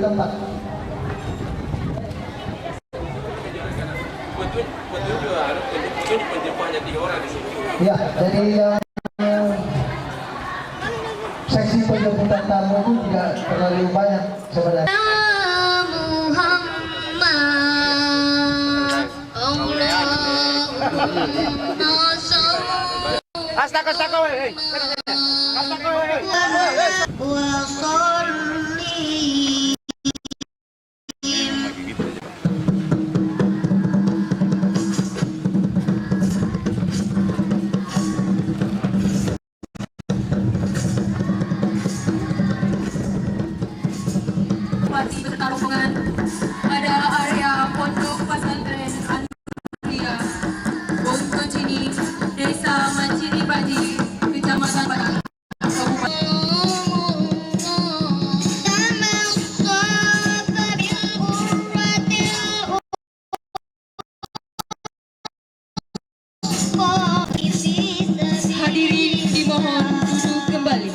tempat. Ya, jadi seksi penjemputan tamu itu tidak terlalu banyak sebenarnya. Beserta rombongan pada area pondok pesantren Antria Bongkocini, Desa Mancini Baji, Kecamatan Padang, hadirin dimohon duduk kembali.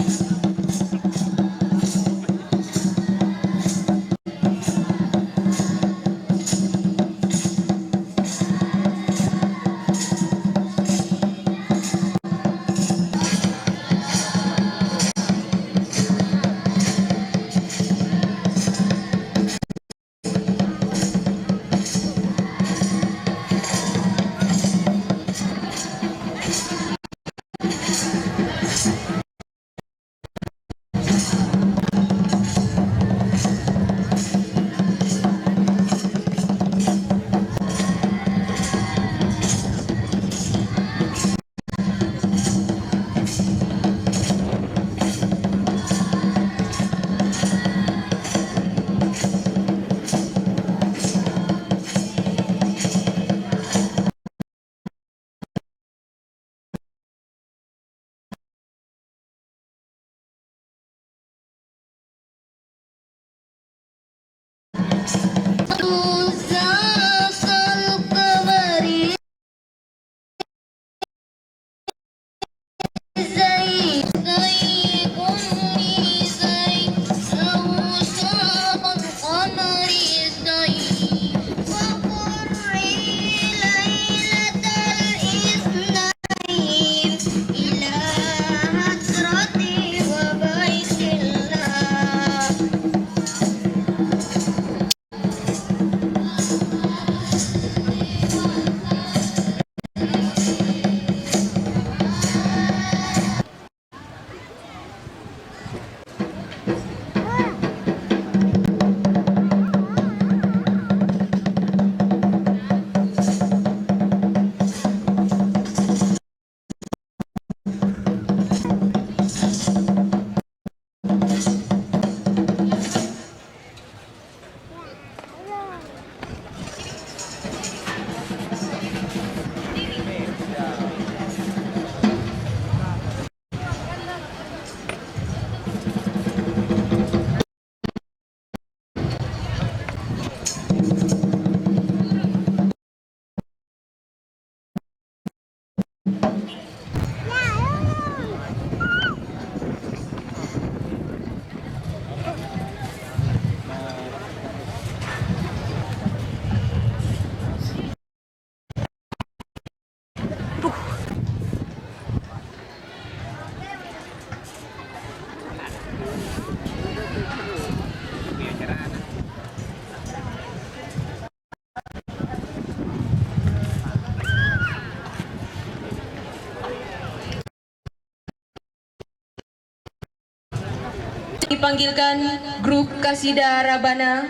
Dipanggilkan grup Kasida Rabana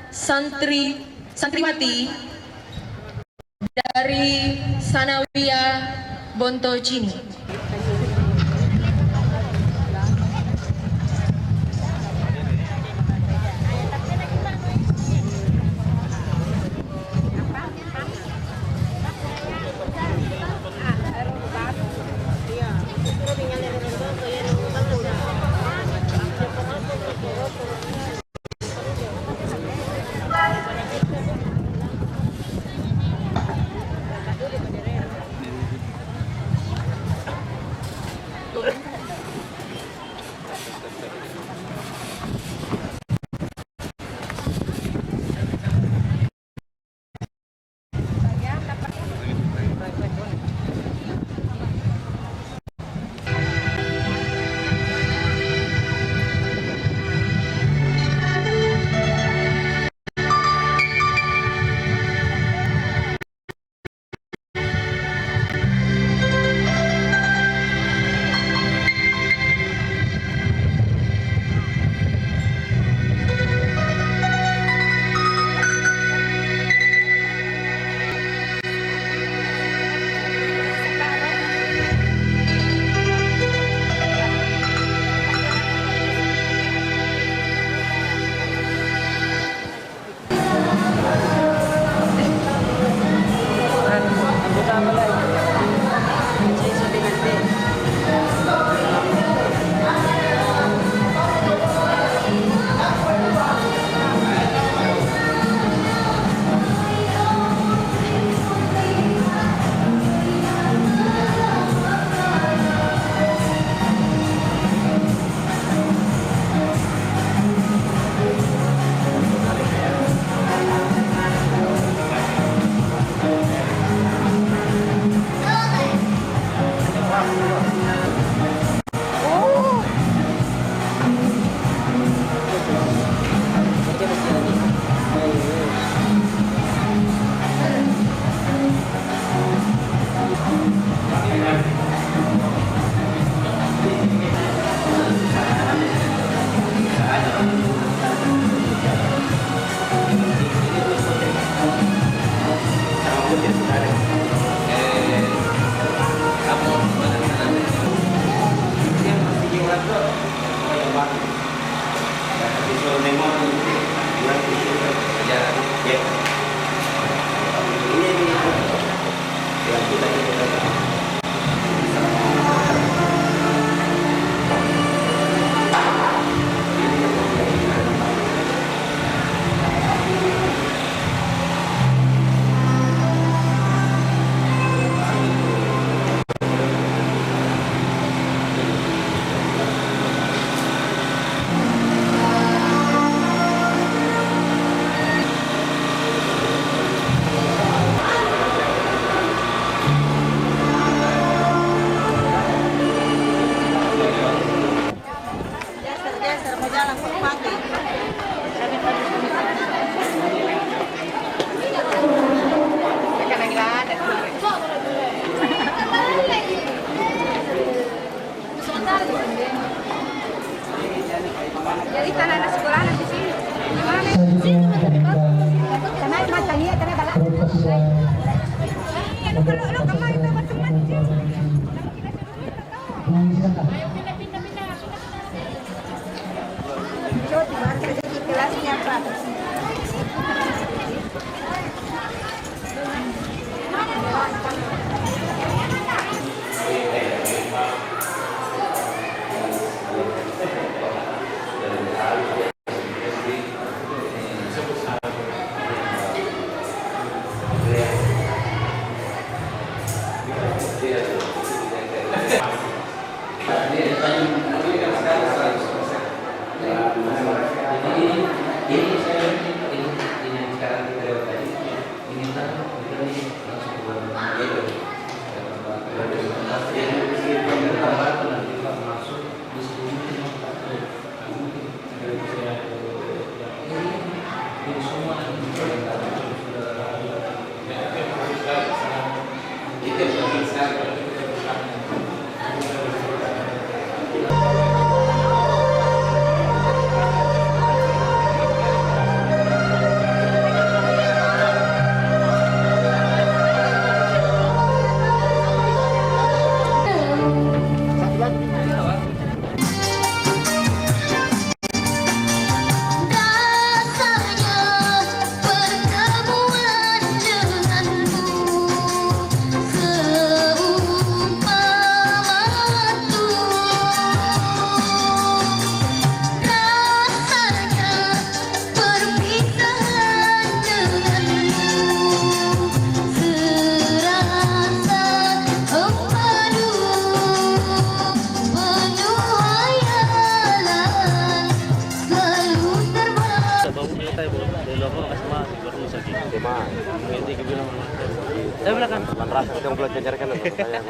santriwati dari Sanawiyah Bontocini. geser mau jalan pagi. Jadi tanah anak sekolah di sini. Karena macamnya karena balak. Kelasnya Pak. Saya belakang. Rasa yang belajar kan saya.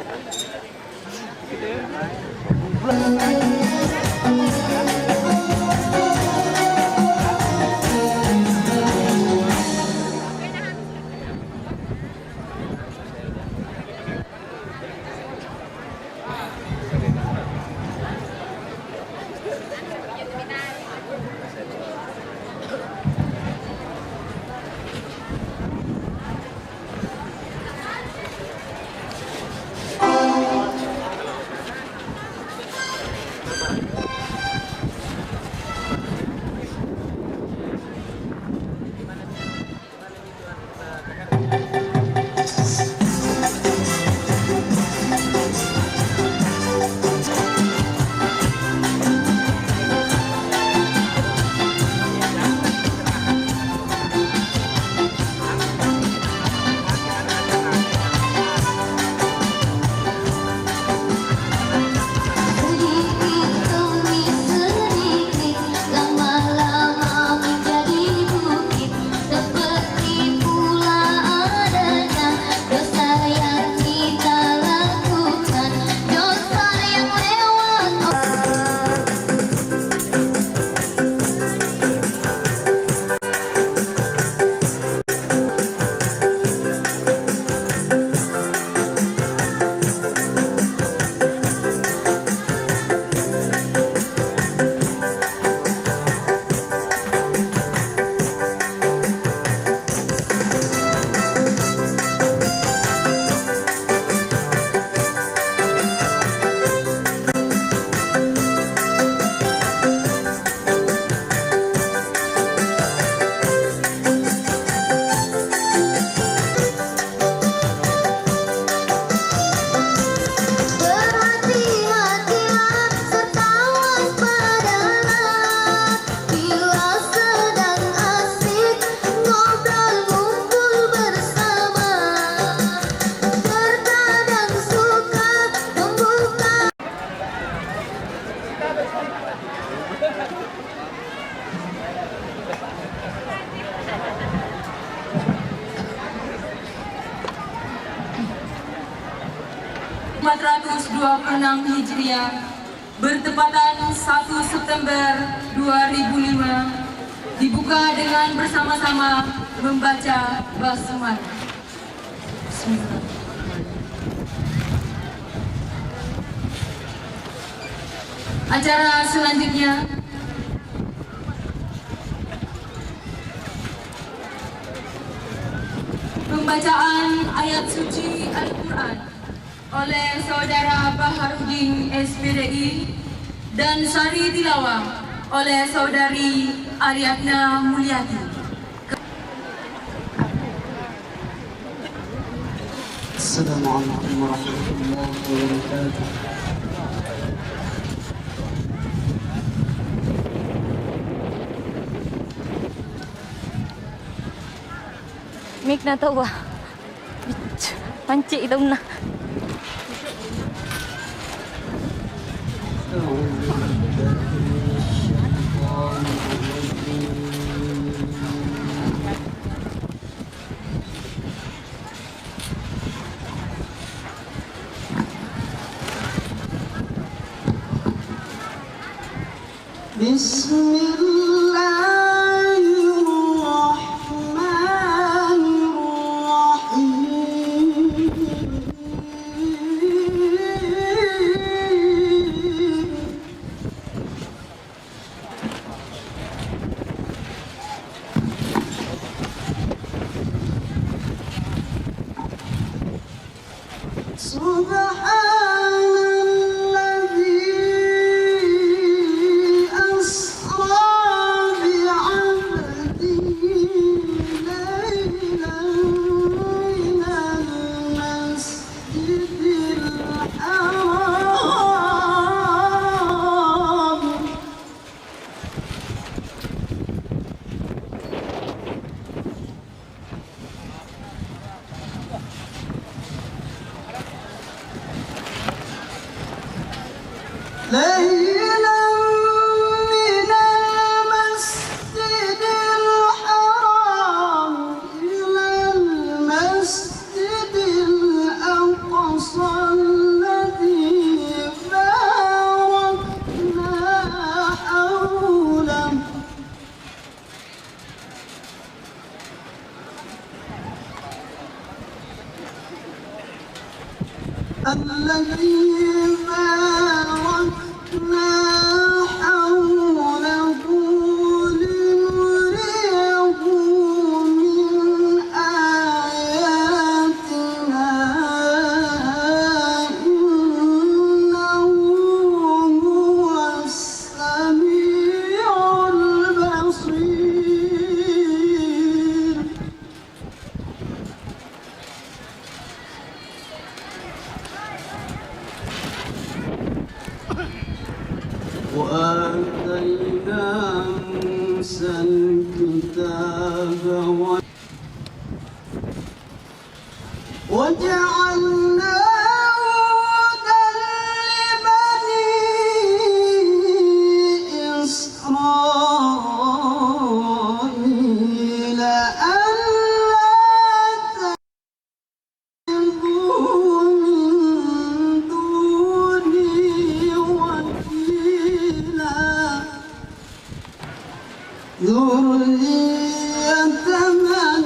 Empat ratus 426 Hijriah bertepatan 1 September 2005 dibuka dengan bersama-sama membaca basmalah. Bismillah. Acara selanjutnya pembacaan ayat suci Al-Quran oleh Saudara Baharudin SPDI dan sari tilawah oleh Saudari Ariadna Mulyati. Assalamualaikum warahmatullahi wabarakatuh. Mik na to ba? Panci ito na. وآتينا موسى الكتاب وجعلناه هدى لبني إسرائيل ألا تعبدوا من دوني وكيلا ذرية من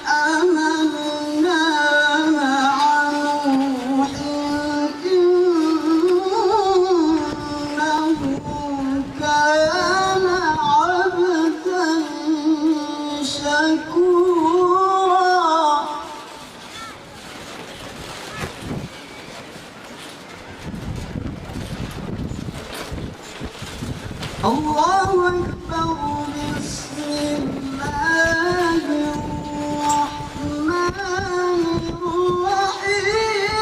حملنا مع نوح إنه كان عبدا شكورا الله أكبر بسم الله الرحمن الرحيم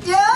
يا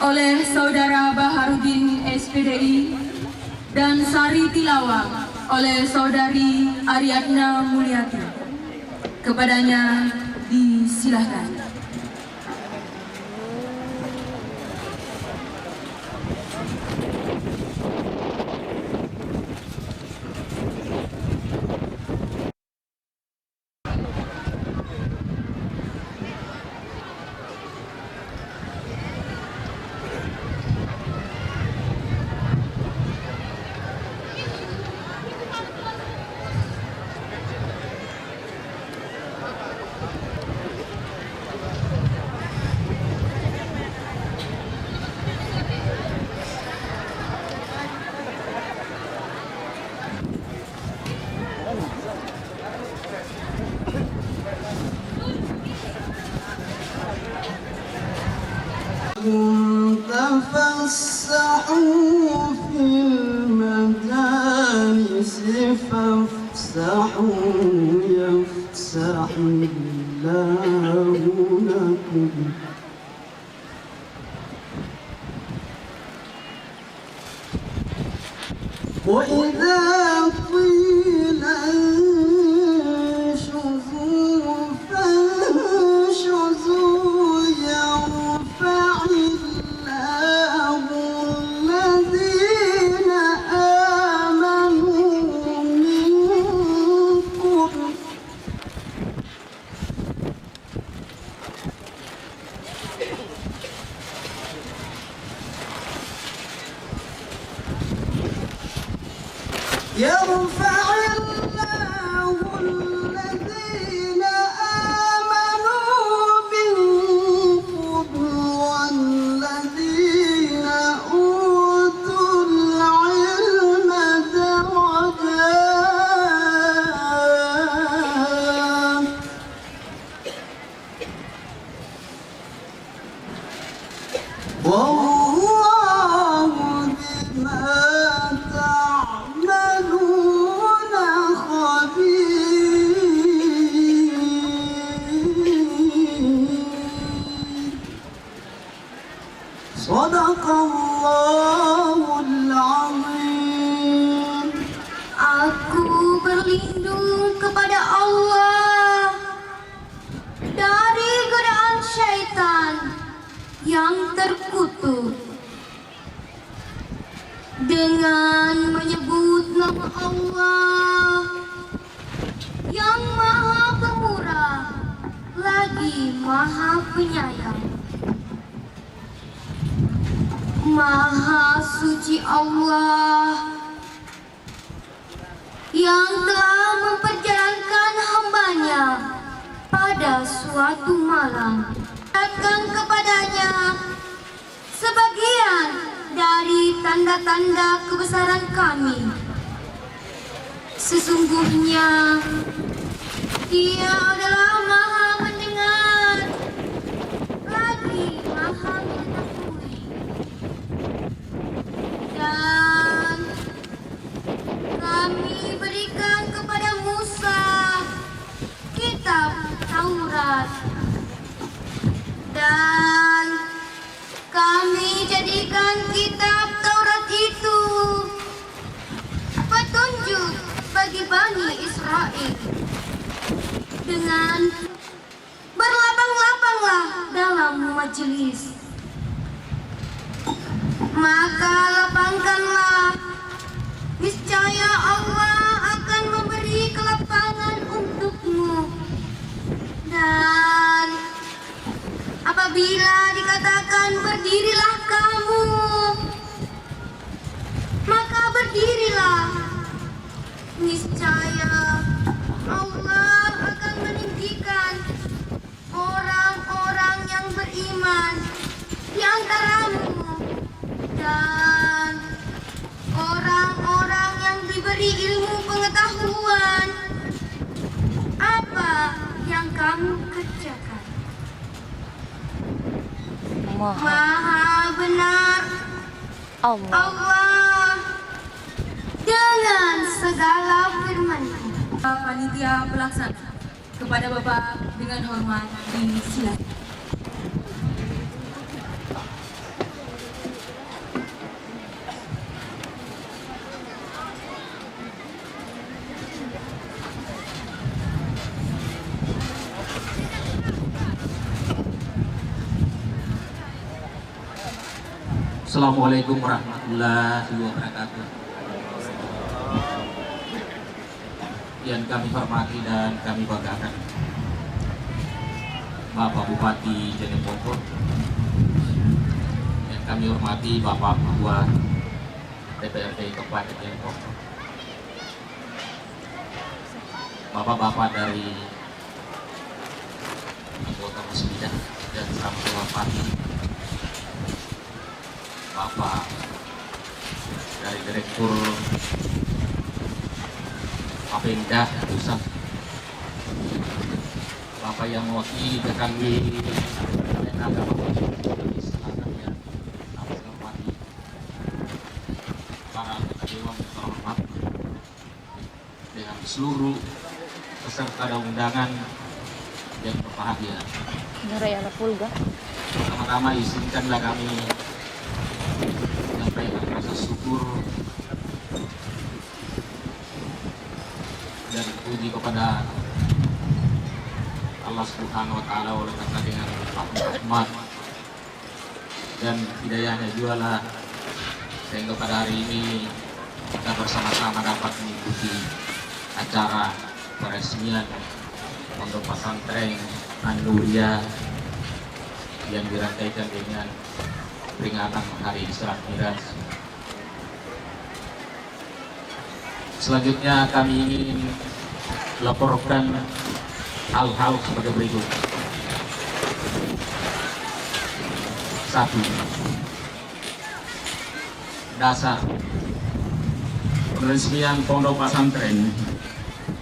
oleh Saudara Baharudin SPDI dan sari tilawah oleh Saudari Ariadna Mulyati. Kepadanya disilahkan. تفسحوا في المجالس فافسحوا يفسح الله لكم وإذا قيل انشزوا فانشزوا يرفع الله الذين آمنوا منكم يرفع الله الذين آمنوا منكم والذين أوتوا العلم درجات والله بما تعملون خبير صدق الله العظيم. Aku berlindung kepada Allah dari godaan syaitan yang terkutuk dengan menyebut nama Allah yang Maha Pemurah lagi Maha Penyayang. Maha suci Allah yang telah memperjalankan hambanya pada suatu malam, datang kepadanya sebagian dari tanda-tanda kebesaran kami. Sesungguhnya Dia adalah Maha mendengar lagi Maha mengetahui. Dan kami berikan kepada Musa kitab Taurat, dan kami jadikan kitab Taurat itu petunjuk bagi Bani Israel. Dengan berlapang-lapanglah dalam majelis, maka lapangkanlah, niscaya Allah akan memberi kelapangan untukmu. Dan apabila dikatakan berdirilah kamu, teman di antaramu dan orang-orang yang diberi ilmu pengetahuan. Apa yang kamu kerjakan? Maha benar Allah dengan segala firman-Nya. Panitia pelaksana, kepada Bapak dengan hormat disilakan. Assalamualaikum warahmatullahi wabarakatuh. Yang kami hormati dan kami banggakan Bapak Bupati Jeneponto, yang kami hormati Bapak Ketua DPRD Kabupaten Jeneponto, Bapak-bapak dari anggota Musbidah dan sama hormati Bapak dari Direktur Bapenda Pusat, Bapak yang mewakili kami tenaga Selatan yang kami hormati, para anggota dewan yang terhormat, dengan seluruh peserta dan undangan yang berbahagia. Pertama-tama izinkanlah kami menyampaikan rasa syukur dan puji kepada Allah Subhanahu wa Ta'ala oleh karena dengan rahmat dan hidayahnya juga lah sehingga pada hari ini kita bersama-sama dapat mengikuti acara peresmian Pondok Pesantren An-Nuriyah yang dirangkaikan dengan peringatan Hari Isra Miraj. Selanjutnya kami ingin laporkan hal-hal sebagai berikut. 1. Dasar peresmian Pondok Pesantren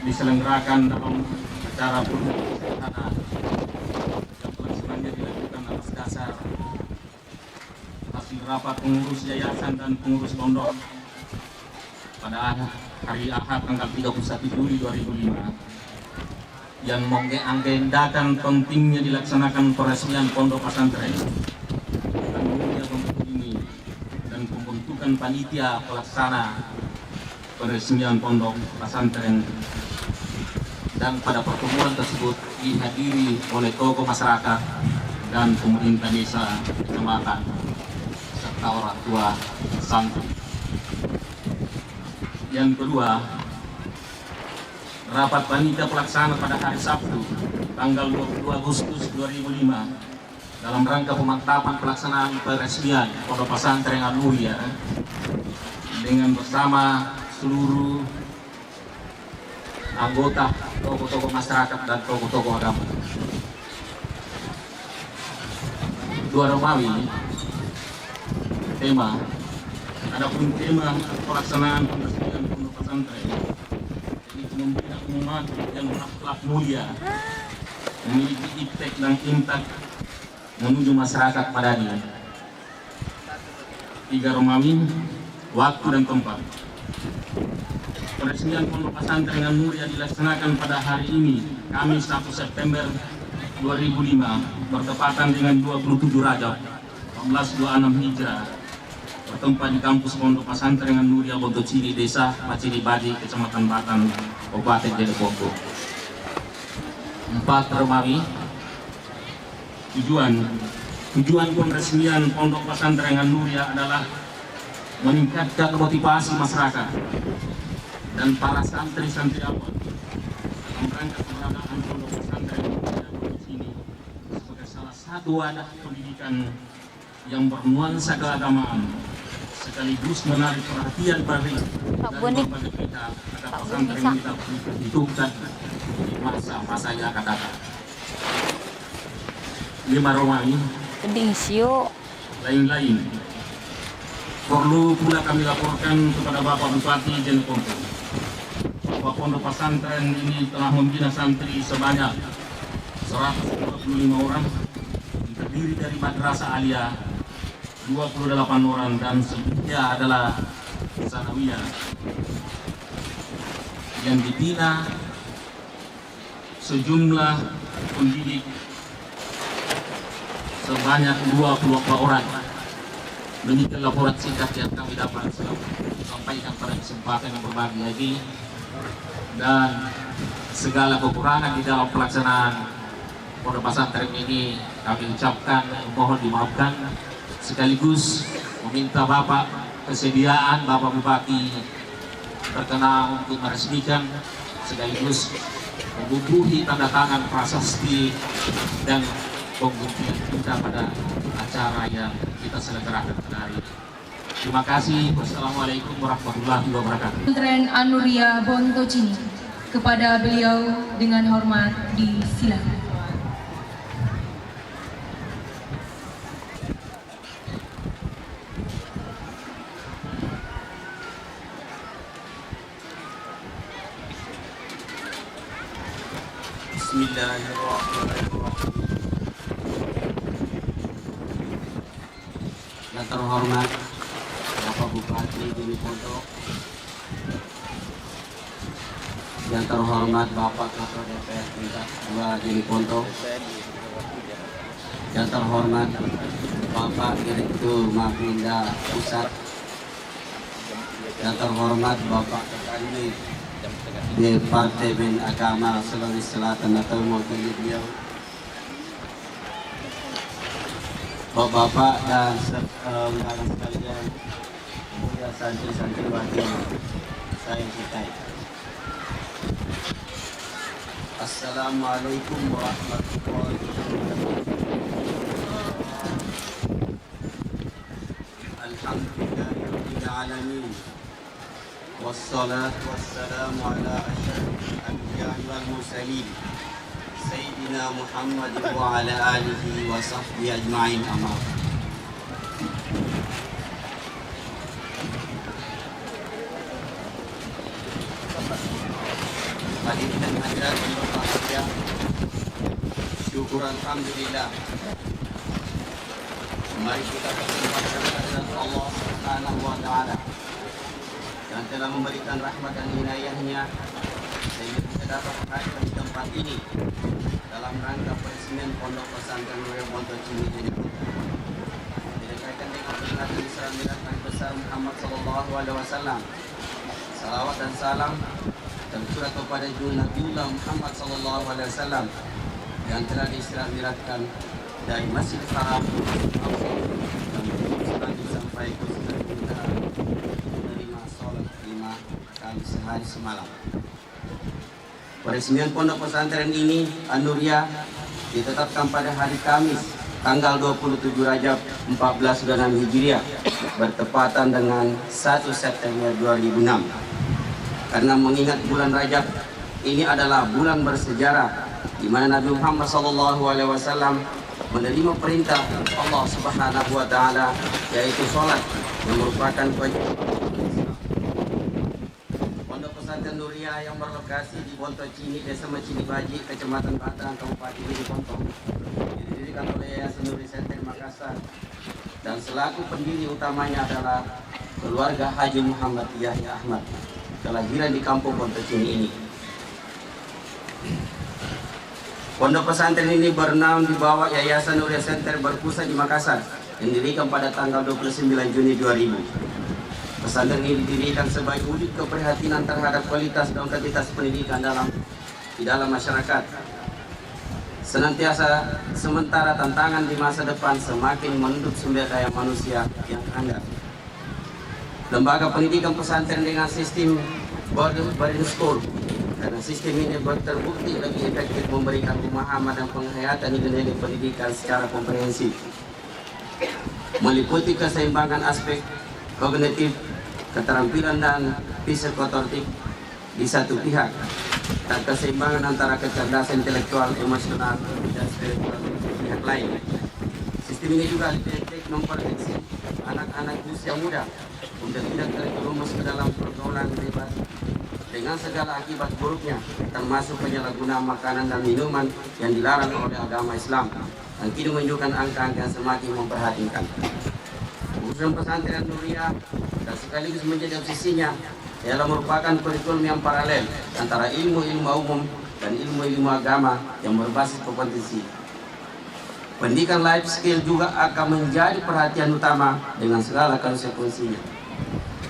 diselenggarakan dalam acara sederhana yang pelaksananya dilakukan atas dasar hasil rapat pengurus yayasan dan pengurus pondok pada hari Ahad tanggal 31 Juli 2005 yang mengagendakan pentingnya dilaksanakan peresmian Pondok Pesantren ini dan pembentukan panitia pelaksana peresmian Pondok Pesantren, dan pada pertemuan tersebut dihadiri oleh tokoh masyarakat dan pemerintah desa, kecamatan, serta orang tua santri. Yang kedua, rapat panitia pelaksana pada hari Sabtu, tanggal 22 Agustus 2005 dalam rangka pemantapan pelaksanaan peresmian Pondok Pesantren An-Nuriyah dengan bersama seluruh anggota, tokoh-tokoh masyarakat dan tokoh-tokoh agama. 2 Romawi tema. Adapun tema pelaksanaan peresmian Pondok Pesantren yaitu membina umat yang berakhlak mulia, memiliki iptek dan intak menuju masyarakat madani. 3 Romawi waktu dan tempat. Peresmian Pondok Pesantren An-Nuriyah dilaksanakan pada hari ini, Kamis 1 September 2005, bertepatan dengan 27 Rajab 1426 Hijrah, bertempat di kampus Pondok Pesantren An-Nuriyah Bontocili, Desa Macili Badi, Kecamatan Batan, Kabupaten Jeneponto. 4 Romawi. Tujuan peresmian Pondok Pesantren An-Nuriyah adalah meningkatkan motivasi masyarakat dan para santri-santri awal dalam rangka keberadaan Pondok Pesantren di sini sebagai salah satu wadah pendidikan yang bernuansa keagamaan sekaligus menarik perhatian dari berbagai pihak agar pesantren ini dapat diperhitungkan di masa-masa yang akan datang. 5 Romawi. lain-lain. Perlu pula kami laporkan kepada Bapak Bupati Jeneponto bahwa pondok pesantren ini telah membina santri sebanyak 125 orang, terdiri dari madrasah aliyah 28 orang dan selebihnya adalah sanawiyah yang dibina sejumlah pendidik sebanyak 24 orang. Demikian laporan singkat yang kami dapat sampaikan pada kesempatan yang berbahagia ini, dan segala kekurangan di dalam pelaksanaan pondok pesantren ini kami ucapkan mohon dimaafkan, sekaligus meminta Bapak kesediaan Bapak Bupati berkenan untuk meresmikan sekaligus membubuhi tanda tangan prasasti dan pembuktian kita pada acara yang kita selenggarakan hari ini. Terima kasih. Wassalamualaikum warahmatullahi wabarakatuh. Pesantren An-Nuriyah Bontocini, kepada beliau dengan hormat disilakan. Bismillahirrahmanirrahim. Yang terhormat Bapak Bupati Jeneponto, yang terhormat Bapak Ketua DPR tingkat 2 Jeneponto, yang terhormat Bapak Direktur Mapinda Pusat, yang terhormat Bapak Ketua Departemen Agama Sulawesi Selatan atau mewakili beliau, Bapak-bapak dan undangan sekalian, mulia santri-santriwati saya cintai. Assalamualaikum warahmatullahi wabarakatuh. Alhamdulillahirabbil alamin. Wassalatu wassalamu ala asyrafil anbiya'i wal mursalin Sayyidina Muhammad wa ala alihi wa sahbihi ajma'in, amma ba'd. Hadirin dan hadirat yang berbahagia, syukur alhamdulillah, mari kita bersyukur kepada Allah Subhanahu wa taala yang telah memberikan rahmat dan inayahnya sehingga kita dapat hadir di tempat ini dalam rangka peresmian Pondok Pesantren Nuriyah Bontocini Jeneponto, didekatkan dengan peringatan Isra Mi'raj Nabi besar Muhammad sallallahu alaihi wasallam. Salawat dan salam tercurah kepada Nabiullah Muhammad sallallahu alaihi wasallam yang telah diisra mi'rajkan dari Masjidil Haram dan terus sampai ke kita menerima sholat 5 kali sehari semalam. Peresmian Pondok Pesantren ini An-Nuriyah ditetapkan pada hari Kamis tanggal 27 Rajab 1426 Hijriah bertepatan dengan 1 September 2006. Karena mengingat bulan Rajab ini adalah bulan bersejarah di mana Nabi Muhammad SAW menerima perintah Allah Subhanahu wa taala yaitu salat yang merupakan kewajiban. Pondok Pesantren Nuriyah yang berlokasi di Bontocini, Desa Macini Baji, Kecamatan Batang, Kabupaten Jeneponto, didirikan oleh Yayasan Nuriyah Center Makassar dan selaku pendiri utamanya adalah keluarga Haji Muhammad Yahya Ahmad, kelahiran di kampung Bontocini ini. Pondok pesantren ini bernaung di bawah Yayasan Nuriyah Center berpusat di Makassar yang didirikan pada tanggal 29 Juni 2000. Pesantren ini didirikan sebagai wujud keprihatinan terhadap kualitas dan kuantitas pendidikan di dalam masyarakat. Senantiasa sementara tantangan di masa depan semakin menuntut sumber daya manusia yang handal. Lembaga pendidikan pesantren dengan sistem boarding school, karena sistem ini terbukti lebih efektif memberikan pemahaman dan penghayatan nilai pendidikan secara komprehensif, meliputi keseimbangan aspek kognitif, keterampilan dan psikomotorik di satu pihak, dan keseimbangan antara kecerdasan intelektual, emosional, dan spiritual di pihak lain. Sistem Sistem ini juga didetek memproteksi anak-anak usia muda untuk tidak terjerumus ke dalam pergaulan bebas dengan segala akibat buruknya, termasuk penyalahgunaan makanan dan minuman yang dilarang oleh agama Islam. Dan kini menunjukkan angka-angka yang semakin memprihatinkan. Urusan pesantren Nuriyah dan sekaligus menjadi obsesinya ialah merupakan kurikulum yang paralel antara ilmu-ilmu umum dan ilmu-ilmu agama yang berbasis kompetensi. Pendidikan life skill juga akan menjadi perhatian utama dengan segala konsekuensinya.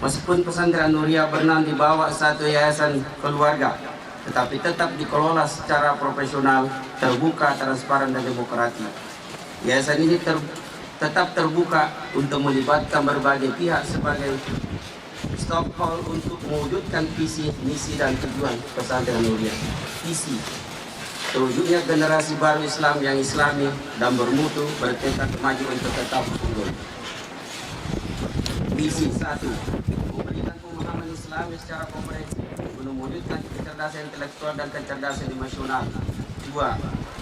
Meskipun pesantren Nuriyah berenang di bawah satu yayasan keluarga, tetapi tetap dikelola secara profesional, terbuka, transparan, dan demokratis. Yayasan ini tetap terbuka untuk melibatkan berbagai pihak sebagai stakeholder untuk mewujudkan visi, misi, dan tujuan pesantren Nuriyah. Visi terwujudnya generasi baru Islam yang islami dan bermutu, bertekad maju untuk tetap unggul. Misi 1. Memberikan pemahaman Islam secara komprehensif untuk mewujudkan kecerdasan intelektual dan kecerdasan emosional. 2.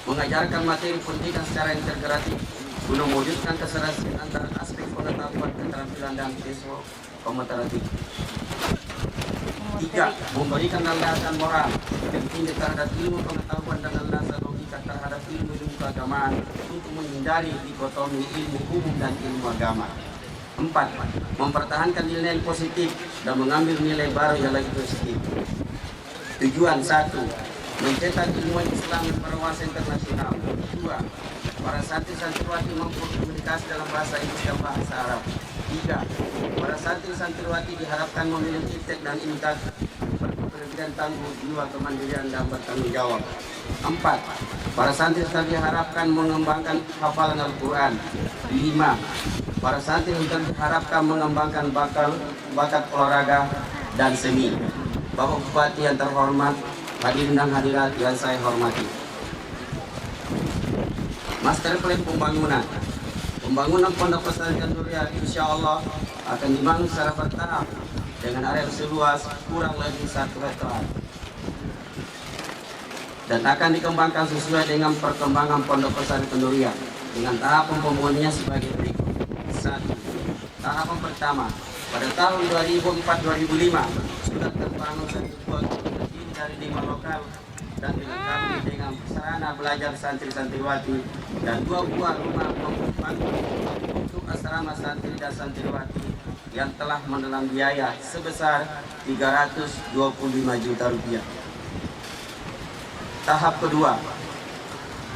Mengajarkan materi pendidikan secara integratif untuk mewujudkan keserasian antara aspek pengetahuan, keterampilan, dan isu komparatif. 3. Memberikan landasan moral yang tinggi terhadap ilmu pengetahuan dan landasan logika terhadap ilmu keagamaan untuk menghindari dikotomi ilmu umum dan ilmu agama. 4. Mempertahankan nilai positif dan mengambil nilai baru yang lagi positif. Tujuan 1. Mencetak ilmuwan Islam yang berwawasan internasional. 2. Para santri-santriwati mampu komunikasi dalam bahasa Inggris dan bahasa Arab. 3. Para santri-santriwati diharapkan memiliki iptek dan integritas, berkepribadian tangguh, jiwa kemandirian dan bertanggung jawab. 4. Para santri-santri diharapkan mengembangkan hafalan Al-Quran. 5. Para santri diharapkan mengembangkan bakat olahraga dan seni. Bapak Bupati yang terhormat, hadirin dan hadirat yang saya hormati. Master plan pembangunan. Pembangunan Pondok Pesantren Nuriyah insya Allah akan dibangun secara bertahap dengan area seluas kurang lebih 1 hektar dan akan dikembangkan sesuai dengan perkembangan Pondok Pesantren Nuriyah dengan tahapan pembangunannya sebagai berikut. 1. Tahapan pertama, pada tahun 2004-2005 sudah terbangun satu buah terdiri dari 5 lokal dan dilengkapi dengan sarana belajar santri-santriwati dan 2 buah rumah panggung untuk asrama santri dan santriwati yang telah menelan biaya sebesar 325 juta rupiah. Tahap kedua,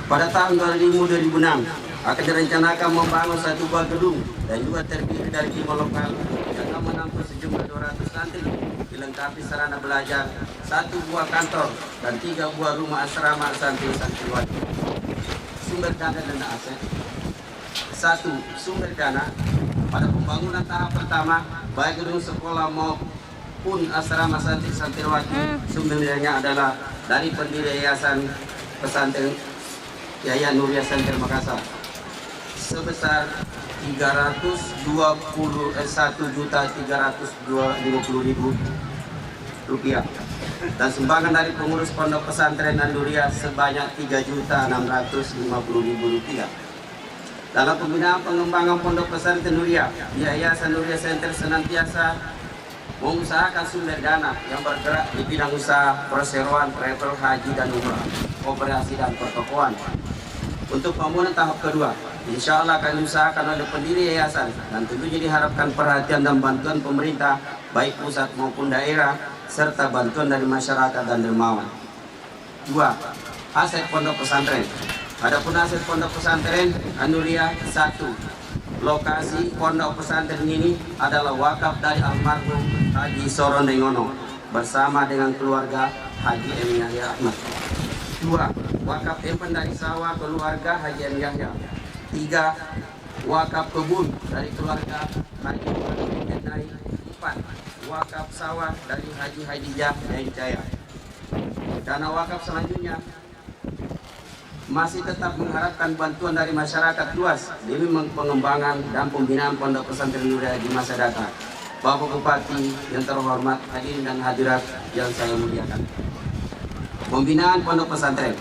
pada tahun 2006 akan direncanakan membangun satu buah gedung dan juga terdiri dari 5 lokal yang akan menampung sejumlah 200 santri, dilengkapi sarana belajar, 1 buah kantor dan 3 buah rumah asrama santri-santriwati. Sumber dana dan aset. 1. Sumber dana. Pada pembangunan tahap pertama, baik gedung sekolah maupun asrama santri-santriwati, sumber dananya adalah dari pendiri Yayasan Pesantren Yaya Nuriyah Center Makassar sebesar 1.350.000 rupiah dan sumbangan dari pengurus Pondok Pesantren Nuriyah sebanyak 3.650.000 rupiah. Dalam pembinaan pengembangan Pondok Pesantren Nuriyah, Yayasan Nuriyah Center senantiasa mengusahakan sumber dana yang bergerak di bidang usaha, perseroan, travel, haji, dan umrah, operasi dan pertokoan. Untuk pembangunan tahap kedua, insya Allah akan diusahakan oleh pendiri yayasan dan tentunya diharapkan perhatian dan bantuan pemerintah baik pusat maupun daerah serta bantuan dari masyarakat dan dermawan. 2. Aset pondok pesantren. Adapun aset pondok pesantren Nuriyah 1. Lokasi pondok pesantren ini adalah wakaf dari almarhum Haji Soron Dengono bersama dengan keluarga Haji M. Yahya Ahmad. 2. Wakaf empan dari sawah keluarga Haji M. Yahya. 3. Wakaf kebun dari keluarga Haji Muhammad. 4. Wakaf sawah dari Haji Hadijah Jaya. Dana wakaf selanjutnya masih tetap mengharapkan bantuan dari masyarakat luas demi pengembangan dan pembinaan Pondok Pesantren Nuriyah di masa datang. Bapak Bupati yang terhormat, hadirin dan hadirat yang saya muliakan. Pembinaan Pondok Pesantren.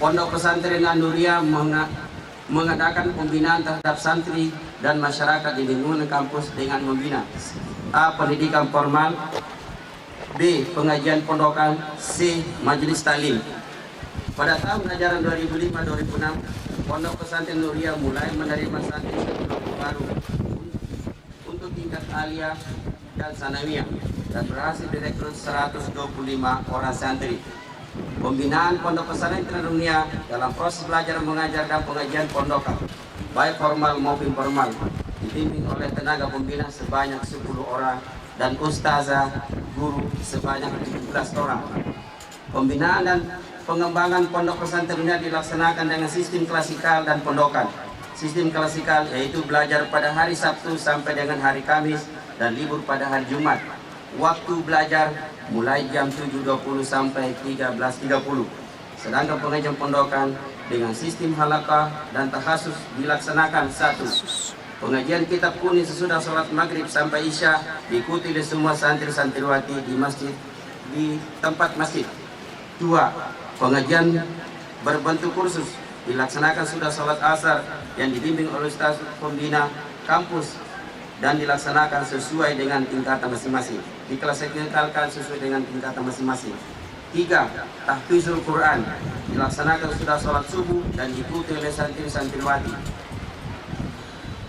Pondok Pesantren Nuriyah mengadakan pembinaan terhadap santri dan masyarakat di lingkungan kampus dengan membina A. Pendidikan formal, B. Pengajian pondokan, C. Majelis taklim. Pada tahun ajaran 2005-2006, Pondok Pesantren Nuriyah mulai menerima santri baru untuk tingkat aliyah dan sanawiyah dan berhasil direkrut 125 orang santri. Pembinaan Pondok Pesantren Nuriyah dalam proses belajar mengajar dan pengajian pondokan, baik formal maupun informal, dibimbing oleh tenaga pembina sebanyak 10 orang dan ustazah guru sebanyak 17 orang. Pembinaan dan pengembangan Pondok Pesantren Nuriyah dilaksanakan dengan sistem klasikal dan pondokan. Sistem klasikal yaitu belajar pada hari Sabtu sampai dengan hari Kamis dan libur pada hari Jumat. Waktu belajar mulai jam 7.20 sampai 13.30. Sedangkan pengajian pondokan dengan sistem halaqah dan takhasus dilaksanakan 1. Pengajian kitab kuning sesudah sholat maghrib sampai isya diikuti oleh semua santri-santriwati di masjid di tempat masjid. 2. Pengajian berbentuk kursus dilaksanakan sudah sholat asar yang dibimbing oleh ustaz pembina kampus dan dilaksanakan sesuai dengan tingkatan masing-masing. Diklasifikasikan sesuai dengan tingkatan masing-masing. 3. Tahfizul Quran dilaksanakan sudah sholat subuh dan diikuti oleh santri-santriwati.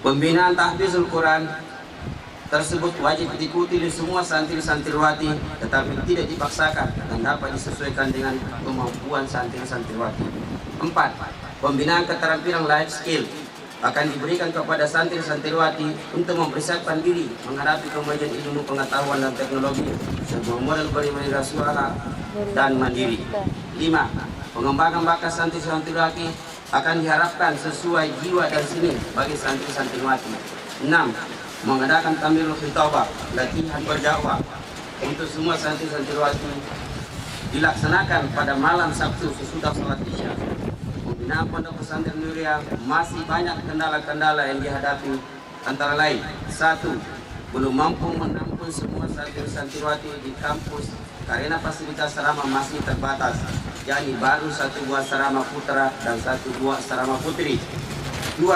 Pembinaan tahfizul Quran tersebut wajib diikuti oleh semua santri-santriwati, tetapi tidak dipaksakan dan dapat disesuaikan dengan kemampuan santri-santriwati. 4. Pembinaan keterampilan life skill akan diberikan kepada santri-santriwati untuk mempersiapkan diri menghadapi kemajuan ilmu pengetahuan dan teknologi sebuah model berwirausaha dan mandiri. 5. Pengembangan bakat santri-santriwati akan diharapkan sesuai jiwa dan seni bagi santri-santriwati. 6. Mengadakan tamilul khitabah, latihan berdakwah untuk semua santri-santriwati dilaksanakan pada malam Sabtu sesudah sholat isya. Pembinaan Pondok Pesantren Nuriyah masih banyak kendala-kendala yang dihadapi, antara lain 1. Belum mampu menampung semua santri-santriwati di kampus karena fasilitas asrama masih terbatas, yakni baru 1 buah asrama putra dan 1 buah asrama putri. 2.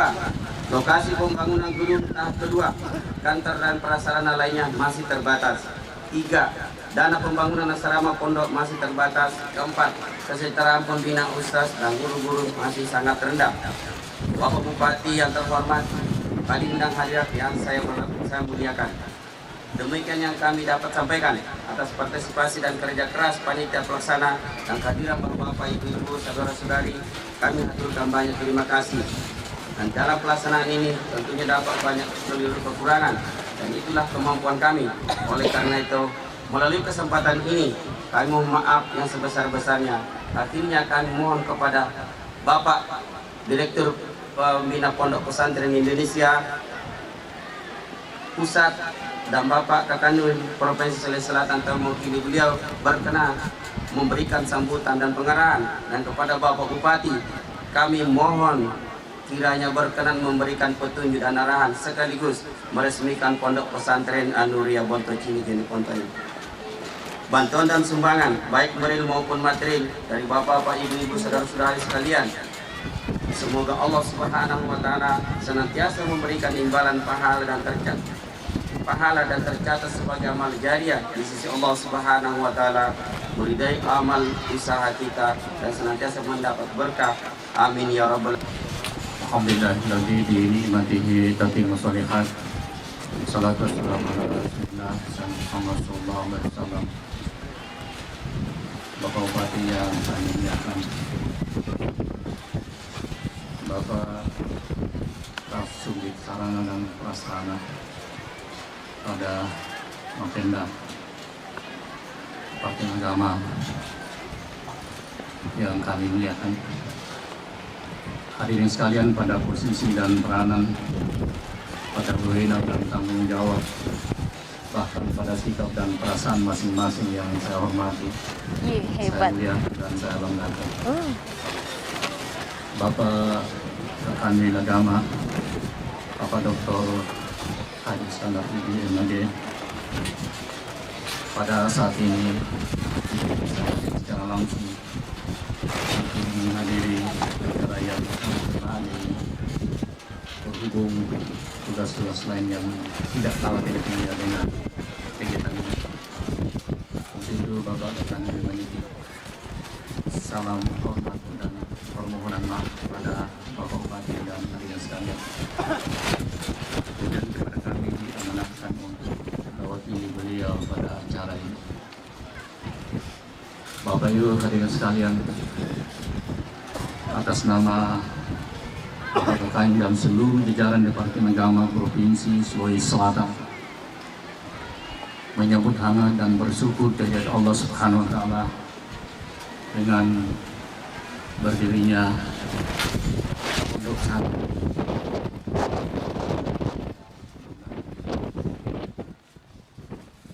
Lokasi pembangunan gedung tahap kedua, kantor dan prasarana lainnya masih terbatas. 3. Dana pembangunan asrama pondok masih terbatas. 4. Kesejahteraan pembina ustaz dan guru-guru masih sangat rendah. Bapak Bupati yang terhormat, kali undang hadirat yang saya muliakan. Demikian yang kami dapat sampaikan atas partisipasi dan kerja keras panitia pelaksana dan kehadiran Bapak, Ibu, saudara-saudari. Kami haturkan banyak terima kasih. Dan dalam pelaksanaan ini tentunya dapat banyak seluruh kekurangan dan itulah kemampuan kami. Oleh karena itu, melalui kesempatan ini kami mohon maaf yang sebesar-besarnya. Akhirnya kami mohon kepada Bapak Direktur Pembina Pondok Pesantren Indonesia Pusat dan Bapak Kakanwil Provinsi Sulawesi Selatan yang mewakili beliau berkenan memberikan sambutan dan pengarahan, dan kepada Bapak Bupati kami mohon kiranya berkenan memberikan petunjuk dan arahan sekaligus meresmikan Pondok Pesantren Nuriyah Bontocini Jeni Pontoy. Bantuan dan sumbangan baik moral maupun material dari bapak-bapak, ibu-ibu, saudara-saudari sekalian, semoga Allah Subhanahu wa taala senantiasa memberikan imbalan pahala dan tercatat sebagai amal jariah di sisi Allah Subhanahu wa taala, meridai amal usaha kita dan senantiasa mendapat berkah. Amin ya rabbal alamin. Alhamdulillahilladzi bi ni'matihi tatimmu shalihat. Salatu wassalamu ala Rasulillah Muhammad sallallahu alaihi wasallam. Bapak Bupati yang kami muliakan, Bapak Kasubdit Sarana dan Prasarana pada Mapenda Partai Agama yang kami muliakan, hadirin sekalian pada posisi dan peranan, pada wewenang dan tanggung jawab, bahkan pada sikap dan perasaan masing-masing yang saya hormati, saya muliakan dan saya banggakan. Bapak Kakanwil Agama, Bapak Dr. Haji Standar Idi MD, pada saat ini secara langsung untuk menghadiri acara yang kali berhubung tugas-tugas lain yang tidak kalah pentingnya dengan kegiatan ini. Untuk itu Bapak akan menitip salam hormat dan permohonan maaf kepada Bapak Bupati dan hadirin sekalian. Kemudian kepada kami diamanahkan untuk mewakili beliau pada acara ini. Bapak Ibu hadirin sekalian, atas nama Bapak Bupati dan seluruh jajaran Departemen Agama Provinsi Sulawesi Selatan menyambut hangat dan bersyukur kehadirat Allah Subhanahu wa taala dengan berdirinya pondok pesantren.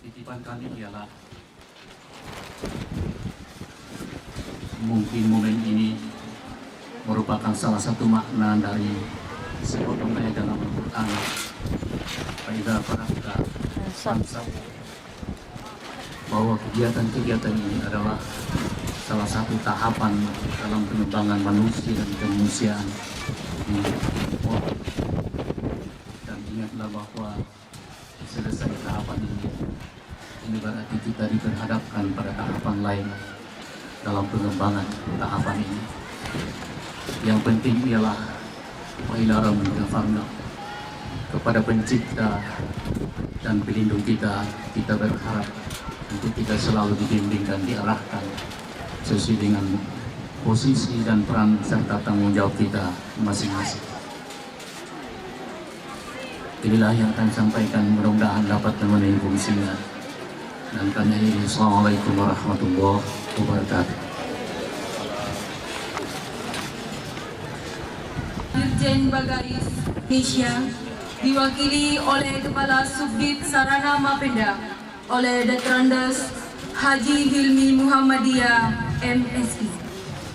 Titipan kami ialah mungkin momen ini merupakan salah satu makna dari sepotong ayat dalam Al-Quran. Faidha faragta fansab, bahwa kegiatan-kegiatan ini adalah salah satu tahapan dalam pengembangan manusia dan kemanusiaan. Dan ingatlah bahwa selesai tahapan ini berarti kita diperhadapkan pada tahapan lain dalam pengembangan tahapan ini. Yang penting ialah wa ila rabbika farghab, kepada pencipta dan pelindung kita berharap untuk kita selalu dibimbing dan diarahkan sesuai dengan posisi dan peran serta tanggung jawab kita masing-masing. Inilah yang akan sampaikan, mudah-mudahan dapat memenuhi fungsinya. Dan karena ini, Assalamualaikum warahmatullahi wabarakatuh. Dirjen Bagaris Indonesia diwakili oleh Kepala Subdit Sarana Mapenda oleh Detrandes Haji Hilmi Muhammadiyah MSI.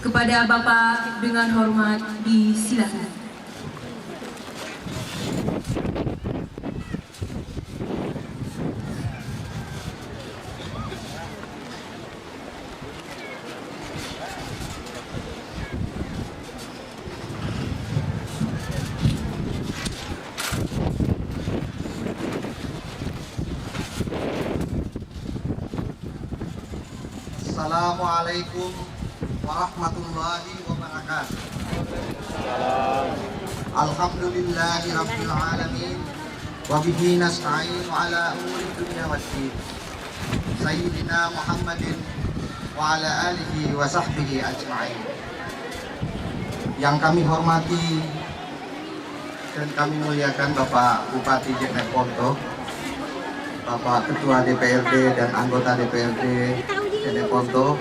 Kepada Bapak dengan hormat disilakan. Assalamualaikum warahmatullahi wabarakatuh. Alhamdulillahi rabbil alamin wa bihi nasta'in ala umuri dunya waddin. Sayyidina Muhammadin wa ala alihi wa sahbihi ajma'in. Yang kami hormati dan kami muliakan Bapak Bupati Jeneponto, Bapak Ketua DPRD dan anggota DPRD Jeneponto,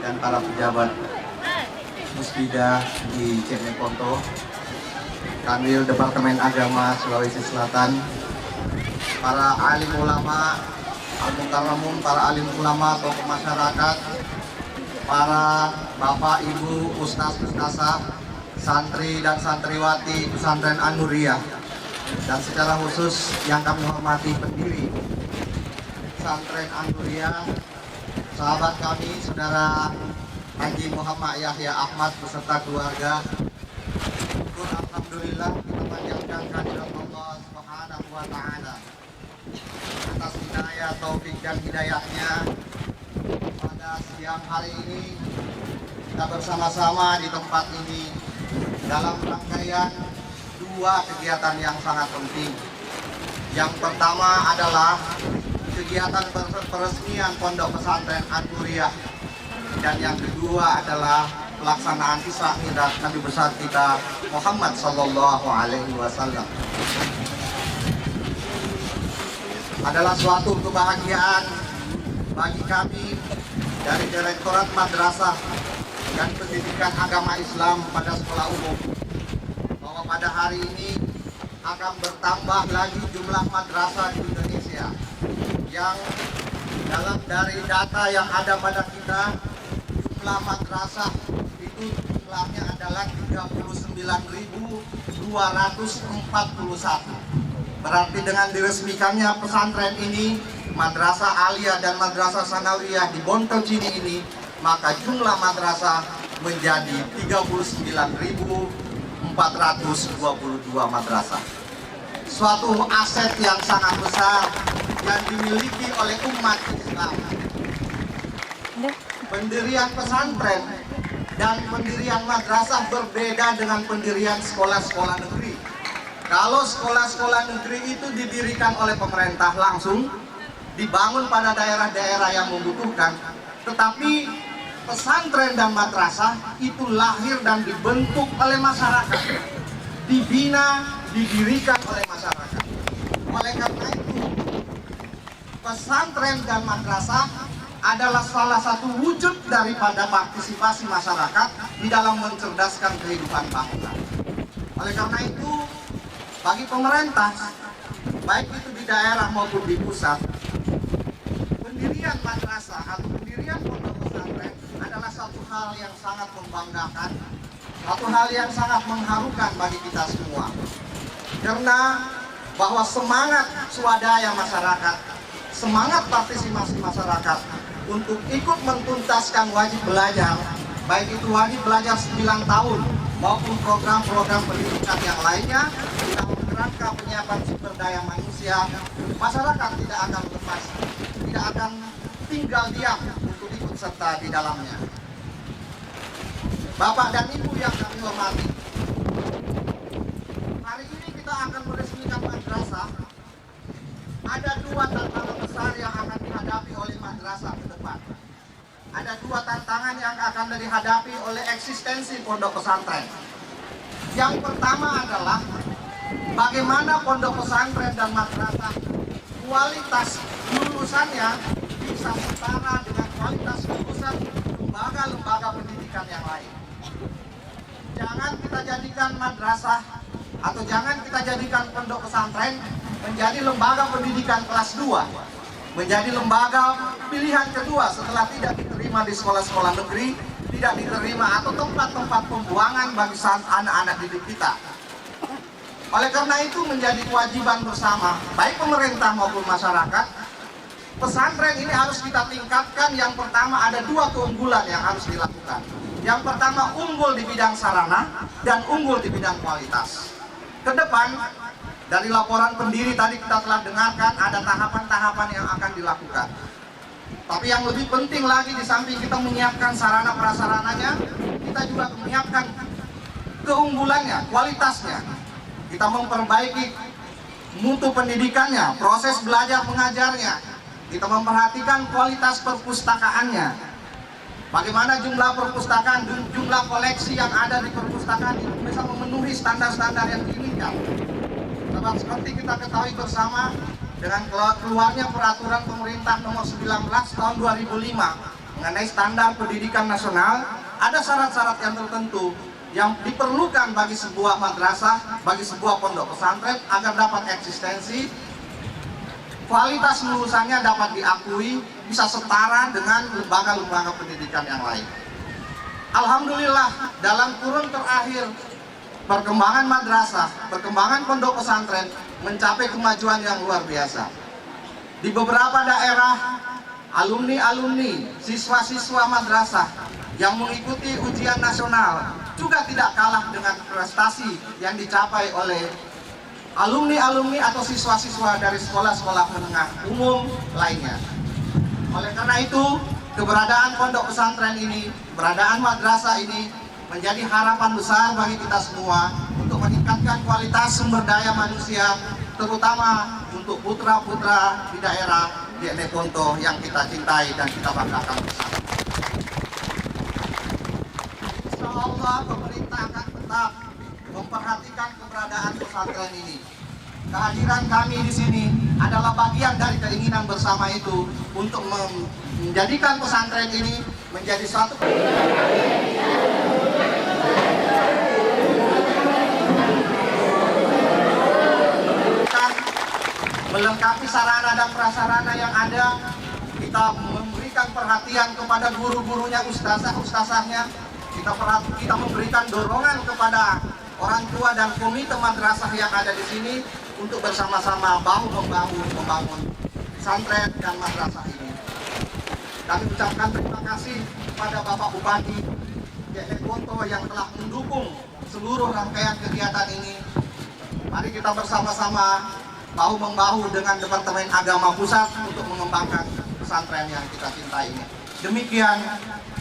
dan para pejabat Musbida di Jeneponto, Kanwil Departemen Agama Sulawesi Selatan, para alim ulama, al-mukarramun, para alim ulama, tokoh masyarakat, para bapak, ibu, ustaz-ustazah, santri dan santriwati pesantren An-Nuriyah, dan secara khusus yang kami hormati pendiri pesantren An-Nuriyah, sahabat kami, Saudara Haji Muhammad Yahya Ahmad beserta keluarga. Syukur alhamdulillah kita panjatkan kehadirat Allah Subhanahu wa taala atas hidayah, taufik dan hidayahnya. Pada siang hari ini kita bersama-sama di tempat ini dalam rangkaian dua kegiatan yang sangat penting. Yang pertama adalah kegiatan peresmian Pondok Pesantren An-Nuriyah, dan yang kedua adalah pelaksanaan Isra Mi'raj Nabi besar kita Muhammad Sallallahu Alaihi Wasallam. Adalah suatu kebahagiaan bagi kami dari Direktorat Madrasah dan Pendidikan Agama Islam pada sekolah umum bahwa pada hari ini akan bertambah lagi jumlah madrasah di Indonesia, yang dalam dari data yang ada pada kita, jumlah madrasah itu jumlahnya adalah 39.241. Berarti dengan diresmikannya pesantren ini, madrasah aliyah dan madrasah sanawiyah di Bontocini ini, maka jumlah madrasah menjadi 39.441. 422 madrasah. Suatu aset yang sangat besar yang dimiliki oleh umat Islam. Pendirian pesantren dan pendirian madrasah berbeda dengan pendirian sekolah-sekolah negeri. Kalau sekolah-sekolah negeri itu didirikan oleh pemerintah langsung, dibangun pada daerah-daerah yang membutuhkan, tetapi pesantren dan madrasah itu lahir dan dibentuk oleh masyarakat, dibina, didirikan oleh masyarakat. Oleh karena itu, pesantren dan madrasah adalah salah satu wujud daripada partisipasi masyarakat di dalam mencerdaskan kehidupan bangsa. Oleh karena itu, bagi pemerintah, baik itu di daerah maupun di pusat, pendirian madrasah atau pendirian pondok pesantren adalah satu hal yang sangat membanggakan, satu hal yang sangat mengharukan bagi kita semua. Karena bahwa semangat swadaya masyarakat, semangat partisipasi masyarakat untuk ikut mentuntaskan wajib belajar, baik itu wajib belajar 9 tahun maupun program-program pendidikan yang lainnya, dalam kerangka penyiapan sumber daya manusia, masyarakat tidak akan lepas, tidak akan tinggal diam untuk ikut serta di dalamnya. Bapak dan Ibu yang kami hormati, hari ini kita akan meresmikan madrasah. Ada dua tantangan besar yang akan dihadapi oleh madrasah ke depan. Ada dua tantangan yang akan dihadapi oleh eksistensi pondok pesantren. Yang pertama adalah bagaimana pondok pesantren dan madrasah kualitas lulusannya bisa setara dengan kualitas lulusan lembaga-lembaga pendidikan yang lain. Jangan kita jadikan madrasah atau jangan kita jadikan pondok pesantren menjadi lembaga pendidikan kelas 2, menjadi lembaga pilihan kedua setelah tidak diterima di sekolah-sekolah negeri, tidak diterima atau tempat-tempat pembuangan bagi anak-anak didik kita. Oleh karena itu menjadi kewajiban bersama, baik pemerintah maupun masyarakat, pesantren ini harus kita tingkatkan. Yang pertama, ada dua keunggulan yang harus dilakukan. Yang pertama, unggul di bidang sarana dan unggul di bidang kualitas. Ke depan, dari laporan pendiri tadi kita telah dengarkan ada tahapan-tahapan yang akan dilakukan. Tapi yang lebih penting lagi, di samping kita menyiapkan sarana prasarananya, kita juga menyiapkan keunggulannya, kualitasnya. Kita memperbaiki mutu pendidikannya, proses belajar mengajarnya. Kita memperhatikan kualitas perpustakaannya. Bagaimana jumlah perpustakaan, jumlah koleksi yang ada di perpustakaan itu bisa memenuhi standar-standar yang diinginkan. Sebab seperti kita ketahui bersama, dengan keluarnya peraturan pemerintah nomor 19 tahun 2005 mengenai standar pendidikan nasional, ada syarat-syarat yang tertentu yang diperlukan bagi sebuah madrasah, bagi sebuah pondok pesantren agar dapat eksistensi, kualitas lulusannya dapat diakui, bisa setara dengan lembaga-lembaga pendidikan yang lain. Alhamdulillah, dalam kurun terakhir perkembangan madrasah, perkembangan pondok pesantren mencapai kemajuan yang luar biasa. Di beberapa daerah, alumni-alumni, siswa-siswa madrasah yang mengikuti ujian nasional juga tidak kalah dengan prestasi yang dicapai oleh alumni-alumni atau siswa-siswa dari sekolah-sekolah menengah umum lainnya. Oleh karena itu, keberadaan pondok pesantren ini, keberadaan madrasah ini menjadi harapan besar bagi kita semua untuk meningkatkan kualitas sumber daya manusia, terutama untuk putra-putra di daerah Jeneponto yang kita cintai dan kita banggakan bersama. Insya Allah pemerintah akan tetap memperhatikan keberadaan pesantren ini. Kehadiran kami di sini adalah bagian dari keinginan bersama itu untuk menjadikan pesantren ini menjadi suatu melengkapi sarana dan prasarana yang ada. Kita memberikan perhatian kepada guru-gurunya, ustazah-ustazahnya. Kita memberikan dorongan kepada orang tua dan komite madrasah yang ada di sini untuk bersama-sama bahu-membahu membangun pesantren dan madrasah ini. Kami ucapkan terima kasih kepada Bapak Bupati Jeneponto yang telah mendukung seluruh rangkaian kegiatan ini, mari kita bersama-sama bahu-membahu dengan Departemen Agama Pusat untuk mengembangkan pesantren yang kita cintai ini. Demikian,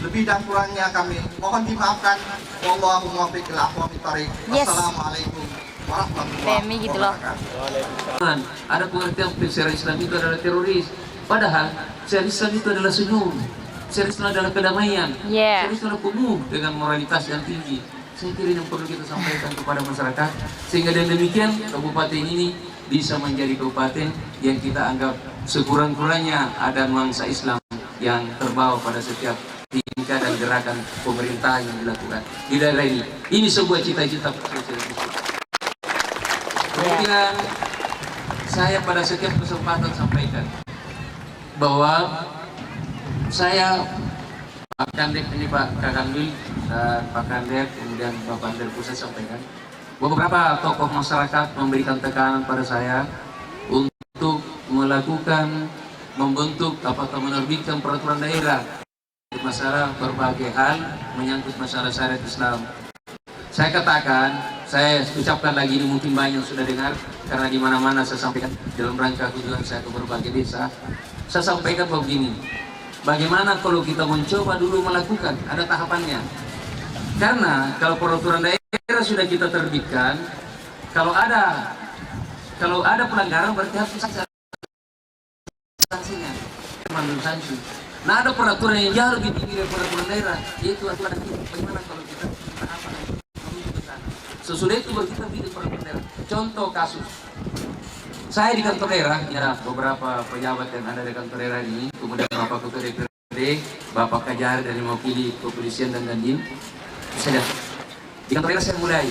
lebih dan kurangnya kami mohon dimaafkan. Wallahu muwaffiq ila aqwamit thoriq. Wassalamualaikum warahmatullahi wabarakatuh. Ada pengertian syariat Islam itu adalah teroris. Padahal syariat Islam itu adalah senyum. Syariat Islam adalah kedamaian. Syariat Islam penuh dengan moralitas yang tinggi. Saya kira yang perlu kita sampaikan kepada masyarakat, sehingga dengan demikian kabupaten ini bisa menjadi kabupaten yang kita anggap sekurang-kurangnya ada nuansa Islam yang terbawa pada setiap tingkah dan gerakan pemerintahan yang dilakukan di daerah ini. Ini sebuah cita-cita. Kemudian saya pada setiap kesempatan sampaikan bahwa saya Pak Kandek ini, Pak Kakandil dan Pak Kandek, kemudian Pak Kandek Pusat sampaikan beberapa tokoh masyarakat memberikan tekanan pada saya untuk melakukan, membentuk atau menerbitkan peraturan daerah masalah berbagai hal menyangkut masalah syariat Islam. Saya katakan, saya ucapkan lagi, ini mungkin banyak yang sudah dengar karena di mana-mana saya sampaikan dalam rangka kunjungan saya ke berbagai desa. Saya sampaikan begini, bagaimana kalau kita mencoba dulu melakukan, ada tahapannya. Karena kalau peraturan daerah sudah kita terbitkan, kalau ada pelanggaran berarti harus sanksinya, mengambil sanksi. Nah, ada peraturan yang jauh lebih tinggi dari peraturan daerah, yaitu aturan itu. Bagaimana kalau kita tahapan ke sana? Sesudah itu baru kita bikin peraturan daerah. Contoh kasus, saya di kantor daerah, ya beberapa pejabat yang ada di kantor daerah ini, kemudian Bapak Ketua DPRD, Bapak Kajari dari mewakili kepolisian dan Dandim. Saya di kantor daerah saya mulai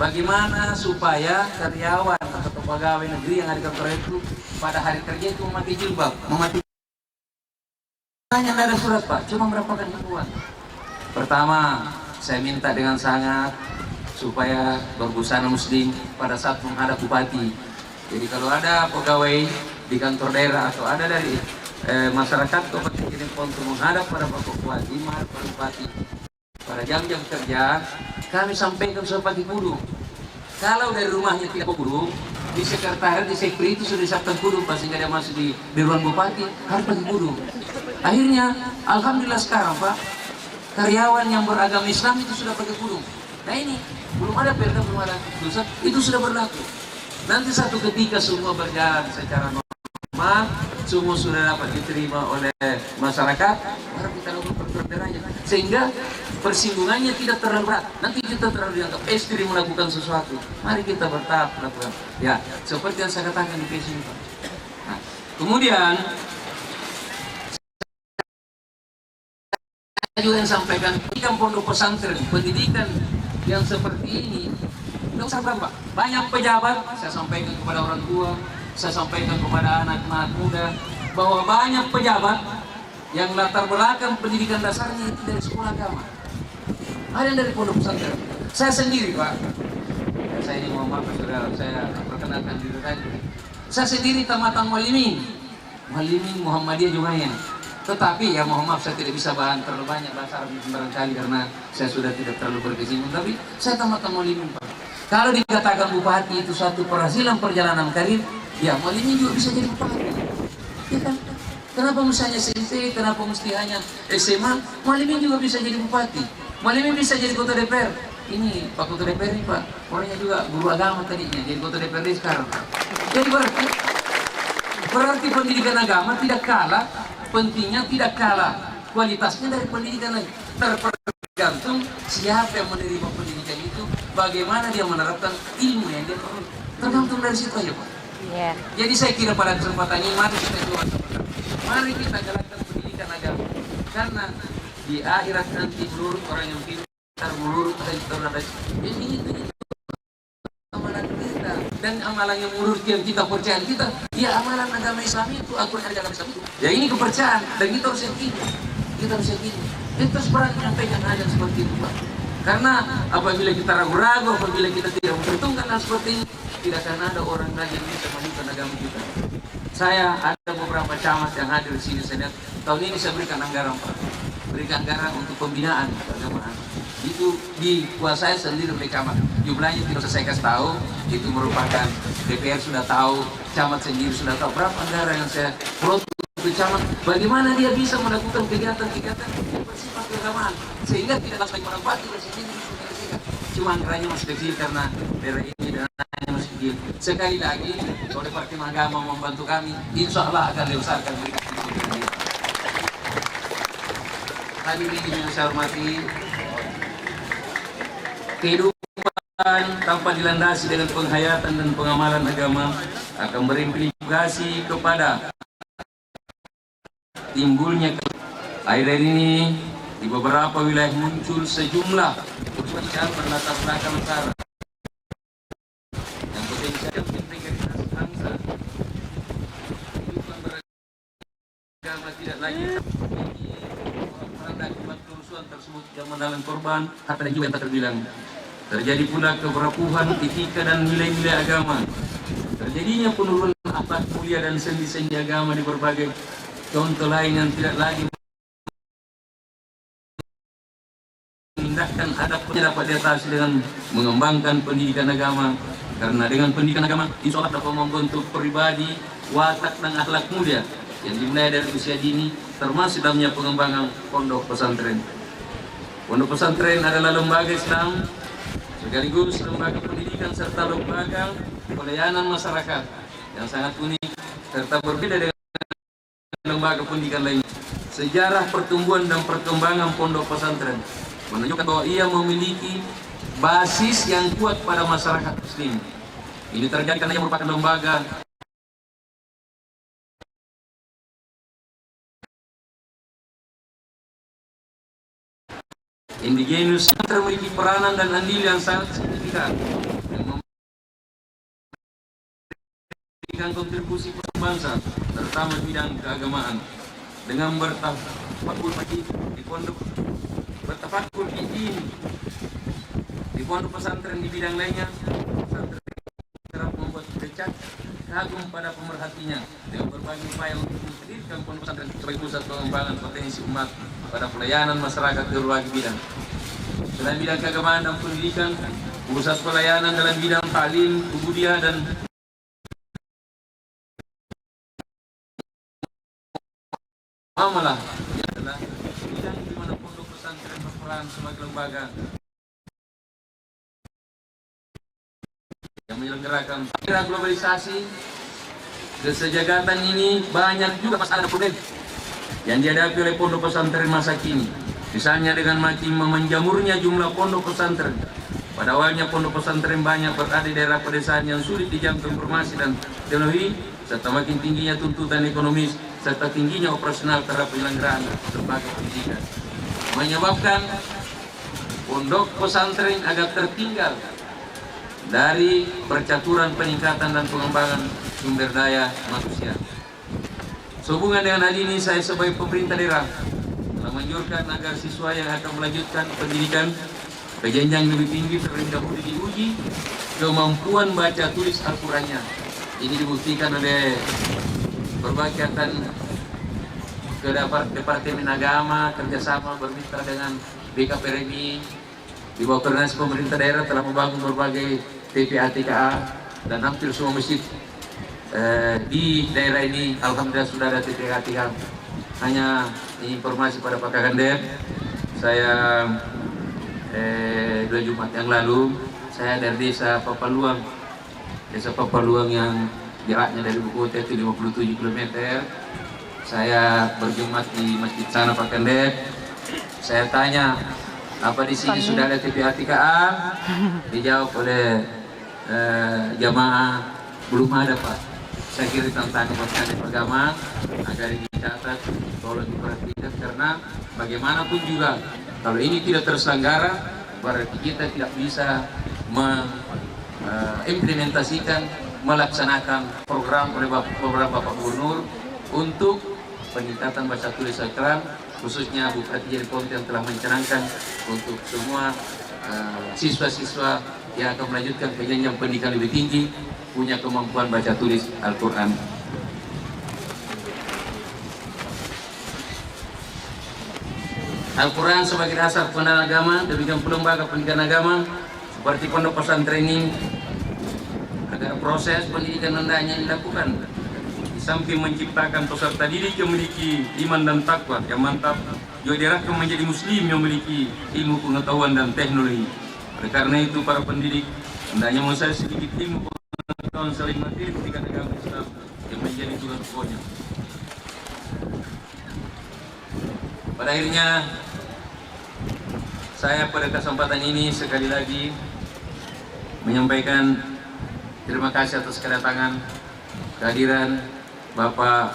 bagaimana supaya karyawan atau pegawai negeri yang ada di kantor itu pada hari kerja itu memakai jilbab, hanya ada surat Pak, cuma mendapatkan himbauan. Pertama, saya minta dengan sangat supaya berbusana muslim pada saat menghadap bupati. Jadi kalau ada pegawai di kantor daerah atau ada dari masyarakat Kabupaten Cirebon untuk menghadap pada Pak Bupati, menghadap Pak Bupati pada jam-jam kerja, kami sampaikan supaya pakai kudu. Kalau dari rumahnya tidak kudu, di sekretariat, di sekre itu sudah disiapkan kudu, sehingga dia masuk di ruang bupati harus pakai kudu. Akhirnya, alhamdulillah sekarang Pak, karyawan yang beragama Islam itu sudah pakai kudu. Nah ini, belum ada perda, belum ada keputusan, itu sudah berlaku. Nanti satu ketika semua berjalan secara normal, semua sudah dapat diterima oleh masyarakat, baru kita lakukan peraturan daerahnya. Sehingga persinggungannya tidak terlalu berat. Nanti kita terlalu dianggap istri melakukan sesuatu. Mari kita bertahap lakukan. Ya, seperti yang saya katakan di sini Pak. Nah, kemudian saya juga yang sampaikan, pendidikan pondok pesantren, pendidikan yang seperti ini, tidak usah berapa. Banyak pejabat, saya sampaikan kepada orang tua, saya sampaikan kepada anak-anak muda, bahwa banyak pejabat yang latar belakang pendidikan dasarnya itu dari sekolah agama. Ada yang dari pondok pesantren. Saya sendiri Pak, saya ini mohon maaf saudara, saya perkenalkan diri saya. Saya sendiri tamatan Muallimin Muhammadiyah Jumaiyah. Tetapi ya mohon maaf, saya tidak bisa bahan terlalu banyak bahasa Arab barangkali karena saya sudah tidak terlalu berkecimpung. Tapi saya tamatan Muallimin Pak. Kalau dikatakan bupati itu suatu perhasilan perjalanan karir, ya Muallimin juga bisa jadi bupati. Ya kan? Kenapa misalnya SMP, kenapa mesti hanya SMA? Muallimin juga bisa jadi bupati. Muallimin bisa jadi ketua DPR. Ini Pak Ketua DPR ini Pak, orangnya juga guru agama tadinya, jadi ketua DPRD sekarang. Jadi berarti pendidikan agama tidak kalah, pentingnya tidak kalah, kualitasnya dari pendidikan lain. Tergantung siapa yang menerima pendidikan itu, bagaimana dia menerapkan ilmu yang dia perlu. Tergantung dari situ aja Pak. Yeah. Jadi saya kira pada kesempatan ini mari kita coba sama-sama. Mari kita jalankan pendidikan agama. Karena di akhirat nanti menurut orang yang pintar, menurut ini amalan kita dan amalan yang menurut yang kita percaya kita, ya amalan agama Islam itu, Al-Quran agama Islam itu. Ya ini kepercayaan dan kita harus yakini. Kita harus yakini. Kita harus berani menyampaikan hal yang seperti itu Pak. Karena apabila kita ragu-ragu, apabila kita tidak memperhitungkan hal seperti ini, tidak akan ada orang lagi yang bisa memajukan agama kita. Saya ada beberapa camat yang hadir di sini, saya lihat tahun ini saya berikan anggaran Pak, berikan anggaran untuk pembinaan keagamaan. itu dikuasai sendiri oleh camat. Jumlahnya tidak saya kasih tahu, itu merupakan DPR sudah tahu, camat sendiri sudah tahu berapa anggaran yang saya plot untuk camat. Bagaimana dia bisa melakukan kegiatan-kegiatan yang bersifat keagamaan sehingga tidak langsung memanfaatkan presiden. Cuma anggarannya masih kecil karena daerah ini dananya masih kecil. Sekali lagi, oleh Departemen Agama membantu kami, insya Allah akan dibesarkan mereka. Hadirin yang saya hormati, kehidupan tanpa dilandasi dengan penghayatan dan pengamalan agama akan berimplikasi kepada timbulnya akhir-akhir ini di beberapa wilayah muncul sejumlah perpecahan berlatar belakang sara yang potensial integritas bangsa. Kehidupan beragama tidak lagi akibat kerusuhan tersebut yang menelan korban, harta dan jiwa yang tak terbilang. Terjadi pula kerapuhan etika dan nilai-nilai agama. Terjadinya penurunan akhlak mulia dan sendi-sendi agama di berbagai contoh lain yang tidak lagi memindahkan adabnya dapat diatasi dengan mengembangkan pendidikan agama. Karena dengan pendidikan agama, insya Allah dapat membentuk pribadi, watak dan akhlak mulia yang dimulai dari usia dini, termasuk dalamnya pengembangan pondok pesantren. Pondok pesantren adalah lembaga Islam, sekaligus lembaga pendidikan serta lembaga pelayanan masyarakat yang sangat unik serta berbeda dengan lembaga pendidikan lainnya. Sejarah pertumbuhan dan perkembangan pondok pesantren menunjukkan bahwa ia memiliki basis yang kuat pada masyarakat Muslim. Ini terjadi karena ia merupakan lembaga indigenous yang memiliki peranan dan andil yang sangat signifikan yang memberikan kontribusi bangsa terutama bidang keagamaan dengan bertafakur di pondok bertafakur di pondok pesantren di bidang lainnya. Pesantren kerap membuat becak kagum pada pemerhatinya dengan berbagai upaya untuk mendirikan pondok pesantren sebagai pusat pengembangan potensi umat pada pelayanan masyarakat di berbagai bidang. Dalam bidang keagamaan dan pendidikan, pusat pelayanan dalam bidang taklim, ubudiyah dan muamalah adalah bidang di mana pondok pesantren berperan sebagai lembaga yang menyelenggarakan era globalisasi. Kesejahteraan ini banyak juga masalah dan problem yang dihadapi oleh pondok pesantren masa kini. Misalnya dengan makin menjamurnya jumlah pondok pesantren. Pada awalnya pondok pesantren banyak berada di daerah pedesaan yang sulit dijangkau informasi dan teknologi, serta makin tingginya tuntutan ekonomis serta tingginya operasional terhadap penyelenggaraan lembaga pendidikan, menyebabkan pondok pesantren agak tertinggal dari percaturan peningkatan dan pengembangan sumber daya manusia. Sehubungan dengan hal ini, saya sebagai pemerintah daerah telah menganjurkan agar siswa yang akan melanjutkan pendidikan ke jenjang lebih tinggi terlebih dahulu diuji kemampuan baca tulis Al-Qur'annya. Ini dibuktikan oleh berbagai ke Departemen Agama kerjasama bermitra dengan BKPRMI di bawah koordinasi pemerintah daerah telah membangun berbagai TPA-TKA dan hampir semua masjid di daerah ini alhamdulillah sudah ada TPA-TKA. Hanya informasi pada Pak Kakandem, saya 2 Jumat yang lalu saya dari desa Papaluang yang jaraknya dari ibu kota itu 57 km. Saya berjumat di masjid sana Pak Kakandem. Saya tanya, apa di sini sudah ada TPA-TKA? Dijawab oleh jamaah, belum ada Pak. Saya kira tentang kepentingan agama agar dicatat, tolong diperhatikan, karena bagaimanapun juga kalau ini tidak terselenggara berarti kita tidak bisa mengimplementasikan, melaksanakan program oleh beberapa Bapak Gubernur untuk peningkatan baca tulis Al-Quran, khususnya Bupati Jeriponte yang telah mencanangkan untuk semua siswa-siswa yang akan melanjutkan ke jenjang pendidikan lebih tinggi punya kemampuan baca tulis Al-Quran. Al-Quran sebagai dasar pendidikan agama, demikian pula lembaga pendidikan agama seperti pondok pesantren ini agar proses pendidikan hendaknya dilakukan di samping menciptakan peserta didik yang memiliki iman dan takwa yang mantap, juga diarahkan menjadi muslim yang memiliki ilmu pengetahuan dan teknologi. Oleh karena itu para pendidik hendaknya menguasai sedikit ilmu pengetahuan saling materi pendidikan agama Islam yang menjadi tugas pokoknya. Pada akhirnya saya pada kesempatan ini sekali lagi menyampaikan terima kasih atas kedatangan, kehadiran Bapak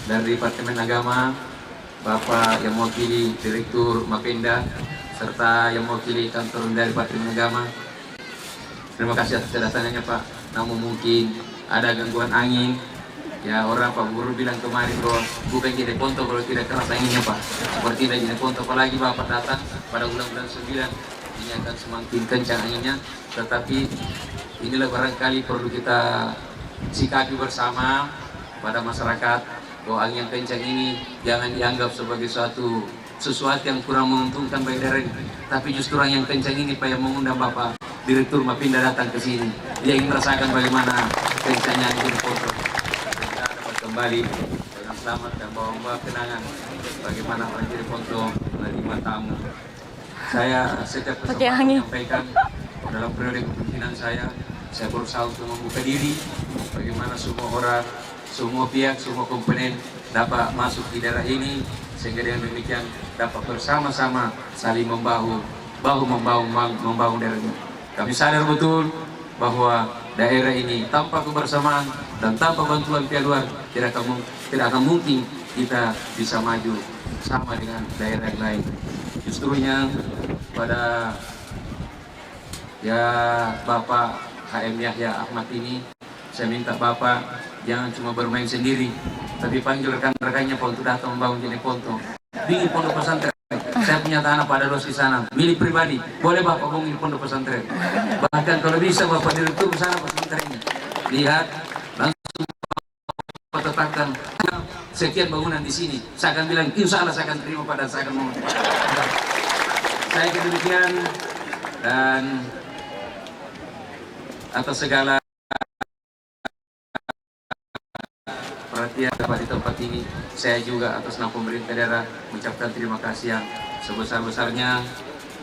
dari Departemen Agama, Bapak yang mewakili Direktur Mapenda, serta yang mewakili kantor dari Departemen Agama. Terima kasih atas kedatangannya Pak. Namun mungkin ada gangguan angin. Ya orang Pak Guru bilang kemarin bahwa bukan jadi ponto kalau tidak keras anginnya Pak. Seperti tidak jadi ponto, apalagi Bapak datang pada bulan-bulan 9 ini akan semakin kencang anginnya. Tetapi inilah barangkali perlu kita sikapi bersama pada masyarakat bahwa angin yang kencang ini jangan dianggap sebagai sesuatu yang kurang menguntungkan bagi daerah ini. Tapi justru yang kencang ini Pak yang mengundang Bapak Direktur Mapinda datang ke sini. Dia ingin merasakan bagaimana kencangnya angin ponto. Kembali dengan selamat dan bawa kenangan bagaimana Banjir Ponto menerima tamu. Saya setiap kesempatan menyampaikan dalam periode kepemimpinan saya berusaha untuk membuka diri bagaimana semua orang, semua pihak, semua komponen dapat masuk di daerah ini sehingga dengan demikian dapat bersama-sama saling membangun daerah ini. Kami sadar betul bahwa daerah ini tanpa kebersamaan dan tanpa bantuan pihak luar tidak akan mungkin kita bisa maju sama dengan daerah yang lain. Justrunya pada Bapak HM Yahya Ahmad ini saya minta Bapak jangan cuma bermain sendiri, tapi panggil rekan-rekannya Pak untuk datang membangun jadi ponto. Bikin pondok pesantren. Saya punya tanah pada dos di sana, milik pribadi. Boleh Bapak bangun pondok pesantren. Bahkan kalau bisa Bapak Direktur ke sana pesantrennya. Lihat langsung Bapak tetapkan sekian bangunan di sini. Saya akan bilang insya Allah saya akan terima pada saya akan bangun. Saya demikian dan atas segala perhatian di tempat ini, saya juga atas nama pemerintah daerah mengucapkan terima kasih yang sebesar-besarnya.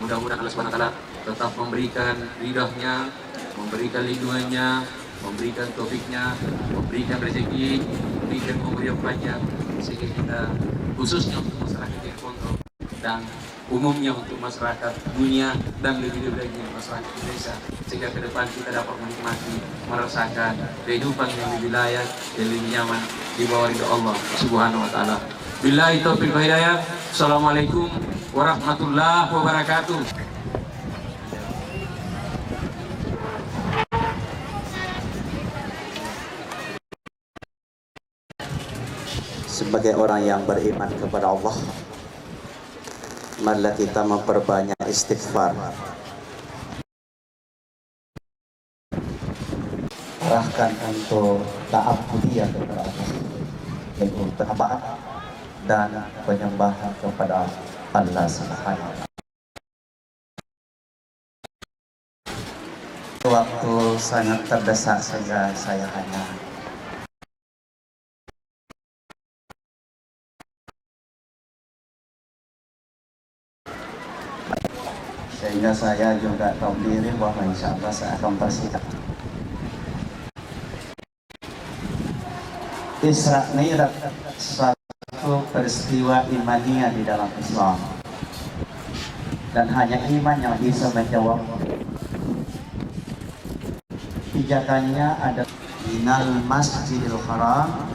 Mudah-mudahan Allah SWT tetap memberikan ridhonya, memberikan lindungannya, memberikan taufiknya, memberikan rezeki, memberikan pemberian pajak, sehingga kita khususnya untuk masyarakat di Ponto dan umumnya untuk masyarakat dunia dan lebih lagi masyarakat Indonesia, sehingga ke depan kita dapat menikmati, merasakan kehidupan yang lebih layak dan lebih nyaman di bawah ridho Allah Subhanahu wa taala. Billahi taufiq wal hidayah. Assalamualaikum warahmatullahi wabarakatuh. Sebagai orang yang beriman kepada Allah, marilah kita memperbanyak istighfar. Arahkan untuk taat budi kepada Allah, yaitu taat dan penyembahan kepada Allah Subhanahu wa taala. Waktu sangat terdesak sehingga saya hanya saya juga tahu diri bahwa insya Allah saya akan bersikap. Isra Mi'raj suatu peristiwa imaniah di dalam Islam, dan hanya iman yang bisa menjawab. Pijakannya ada minal masjidil haram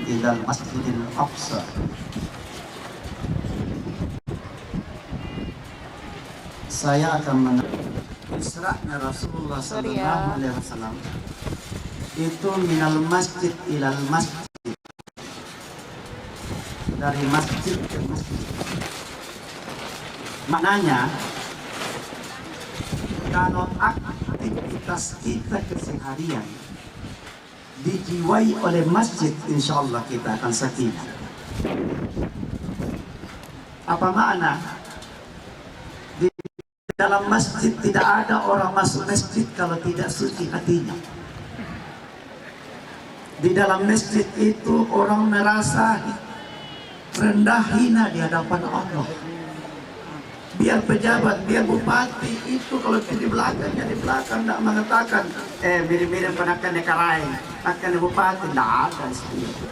ilal masjidil aqsa. Saya akan Isra'nya Rasulullah sallallahu alaihi wasallam itu minal masjid ilal masjid, dari masjid ke masjid. Maknanya kalau aktivitas kita keseharian dijiwai oleh masjid, insya Allah kita akan sakinah. Apa makna? Di dalam masjid tidak ada orang masuk masjid kalau tidak suci hatinya. Di dalam masjid itu orang merasa rendah hina di hadapan Allah. Biar pejabat, biar bupati itu kalau di belakangnya di belakang tidak mengatakan mirip-mirip penakan nekarai akan bupati, tidak ada seperti itu.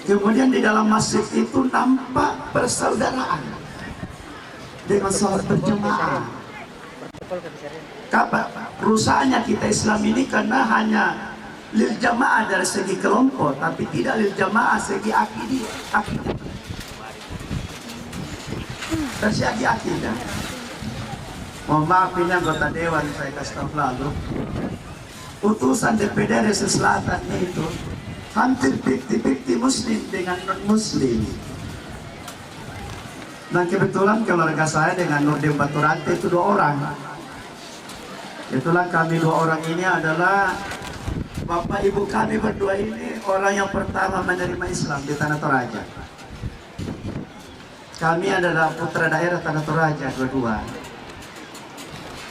Kemudian di dalam masjid itu nampak persaudaraan dengan sholat berjamaah. Kapan rusaknya kita Islam ini karena hanya lil jamaah dari segi kelompok, tapi tidak lil jamaah segi akidah. Dari segi akidah. Mohon maaf ini anggota dewan saya kasih tahu lalu. Utusan DPD Sulawesi Selatan itu hampir 50-50 muslim dengan non-muslim. Dan kebetulan keluarga saya dengan Nurdin Baturante itu 2 orang. Itulah kami 2 orang ini adalah bapak ibu kami berdua ini orang yang pertama menerima Islam di Tanah Toraja. Kami adalah putra daerah Tanah Toraja dua-dua.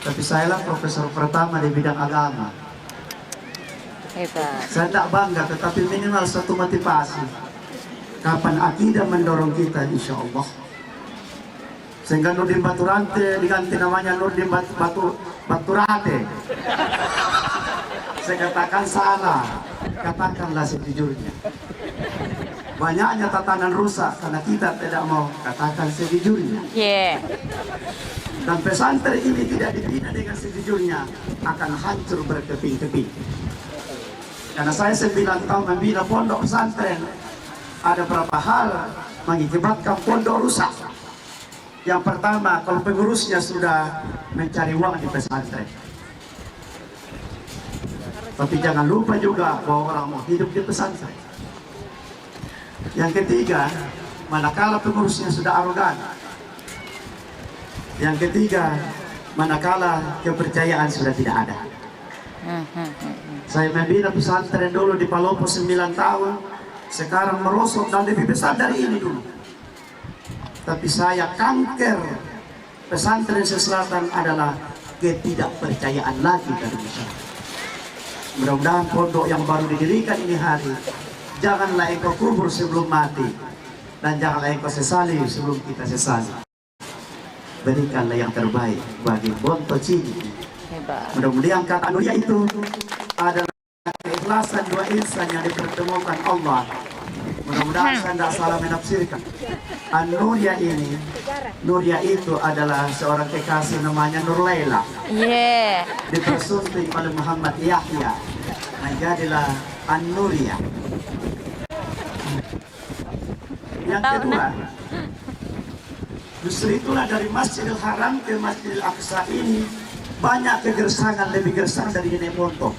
Tapi saya lah profesor pertama di bidang agama. Saya tidak bangga, tetapi minimal satu motivasi. Kapan akidah mendorong kita, insya Allah. Sehingga Nurdin Baturante diganti namanya Nurdin Baturate. Saya katakan salah, katakanlah sejujurnya. Banyaknya tatanan rusak karena kita tidak mau katakan sejujurnya. Dan pesantren ini tidak dibina dengan sejujurnya akan hancur berkeping-keping. Karena saya 9 tahun membina pondok pesantren, ada beberapa hal mengakibatkan pondok rusak. Yang pertama, kalau pengurusnya sudah mencari uang di pesantren. Tapi jangan lupa juga bahwa orang mau hidup di pesantren. Yang ketiga, manakala pengurusnya sudah arogan. Yang ketiga, manakala kepercayaan sudah tidak ada. Saya membina pesantren dulu di Palopo 9 tahun, sekarang merosot dan lebih besar dari ini dulu. Tapi saya kanker pesantren Selatan adalah ketidakpercayaan lagi dari masyarakat. Mudah-mudahan pondok yang baru didirikan ini hari, janganlah engkau kubur sebelum mati, dan janganlah engkau sesali sebelum kita sesali. Berikanlah yang terbaik bagi Bonto Cini. Mudah-mudahan kata Nuria itu adalah keikhlasan 2 insan yang dipertemukan Allah. Mudah-mudahan saya tidak salah menafsirkan. Nuria ini, Nuria itu adalah seorang kekasih namanya Nur Laila. Dipersunting oleh Muhammad Yahya. Menjadilah Nuria. Yang kedua, justru itulah dari Masjidil Haram ke Masjidil Aqsa ini banyak kegersangan, lebih gersang dari Nenek Montong.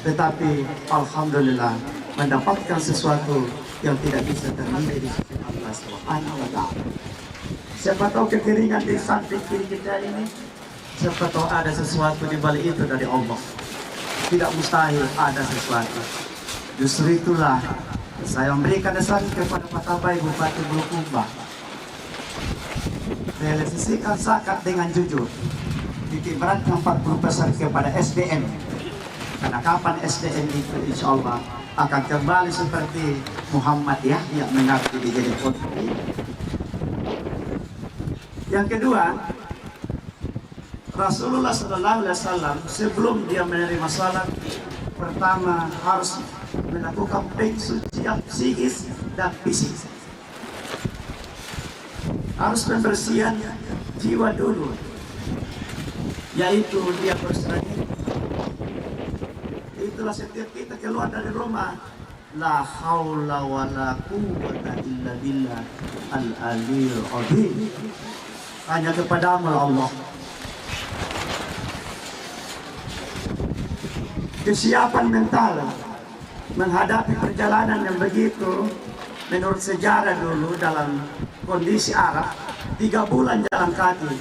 Tetapi Alhamdulillah mendapatkan sesuatu yang tidak bisa ternilai di sisi Allah Subhanahu wa Ta'ala. Siapa tahu kekeringan di samping kiri kita ini, siapa tahu ada sesuatu di balik itu dari Allah. Tidak mustahil ada sesuatu. Justru itulah saya memberikan pesan kepada Pak Tabai Bupati Bulukumba. Realisasikan zakat dengan jujur. Titik beratnya 40% kepada SDM. Karena kapan SDM itu insya Allah akan kembali seperti Muhammad Yahya mengabdi di jadi pondok. Yang kedua, Rasulullah SAW sebelum dia menerima salat, pertama harus melakukan pensucian psikis dan fisik. Harus pembersihan jiwa dulu, yaitu dia berserah. Itulah setiap kita keluar dari rumah, la haula wa la quwwata illa billah al-aliyul azim. Hanya kepadamu Allah. Kesiapan mental menghadapi perjalanan yang begitu, menurut sejarah dulu dalam kondisi Arab 3 bulan jalan kaki,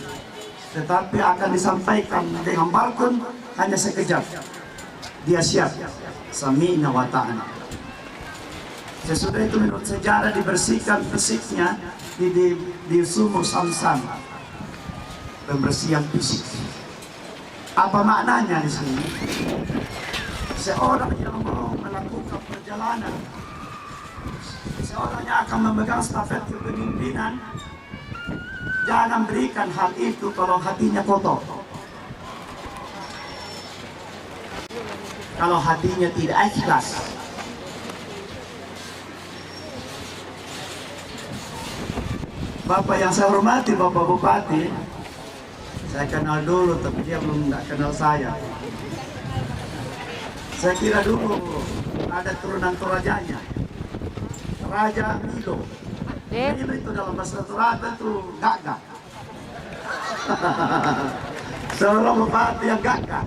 tetapi akan disampaikan dengan balkon hanya sekejap. Dia siap, sami'na wa ta'ana. Sesudah itu menurut sejarah dibersihkan fisiknya di sumur Samsam. Pembersihan fisik. Apa maknanya di sini? Seorang yang mau melakukan perjalanan, seorang yang akan memegang stafet kepemimpinan, jangan berikan hal itu kalau hatinya kotor. Kalau hatinya tidak ikhlas. Bapak yang saya hormati, Bapak Bupati, saya kenal dulu, tapi dia belum nggak kenal saya. Saya kira dulu ada turunan Torajanya, Raja Milo. Milo itu dalam bahasa Toraja itu gagah. Seorang bupati yang gagah,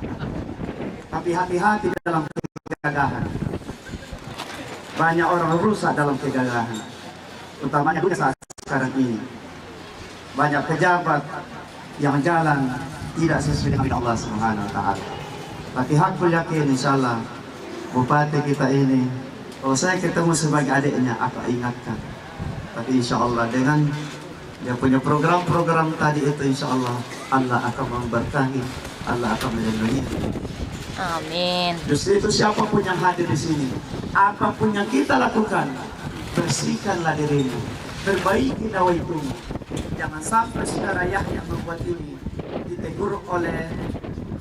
tapi hati-hati dalam kegagahan. Banyak orang rusak dalam kegagahan, utamanya saat sekarang ini. Banyak pejabat yang jalan tidak sesuai dengan Allah Subhanahu wa Ta'ala. Tapi hakul yakin insyaallah bupati kita ini, kalau saya ketemu sebagai adiknya, aku ingatkan. Tapi insyaallah dengan dia punya program-program tadi itu, insyaallah Allah akan memberkahi, Allah akan melindungi. Amin. Justru itu siapapun yang hadir di sini, apapun yang kita lakukan, bersihkanlah dirimu, perbaiki nawaitum. Jangan sampai saudara Yahya membuat ini ditegur oleh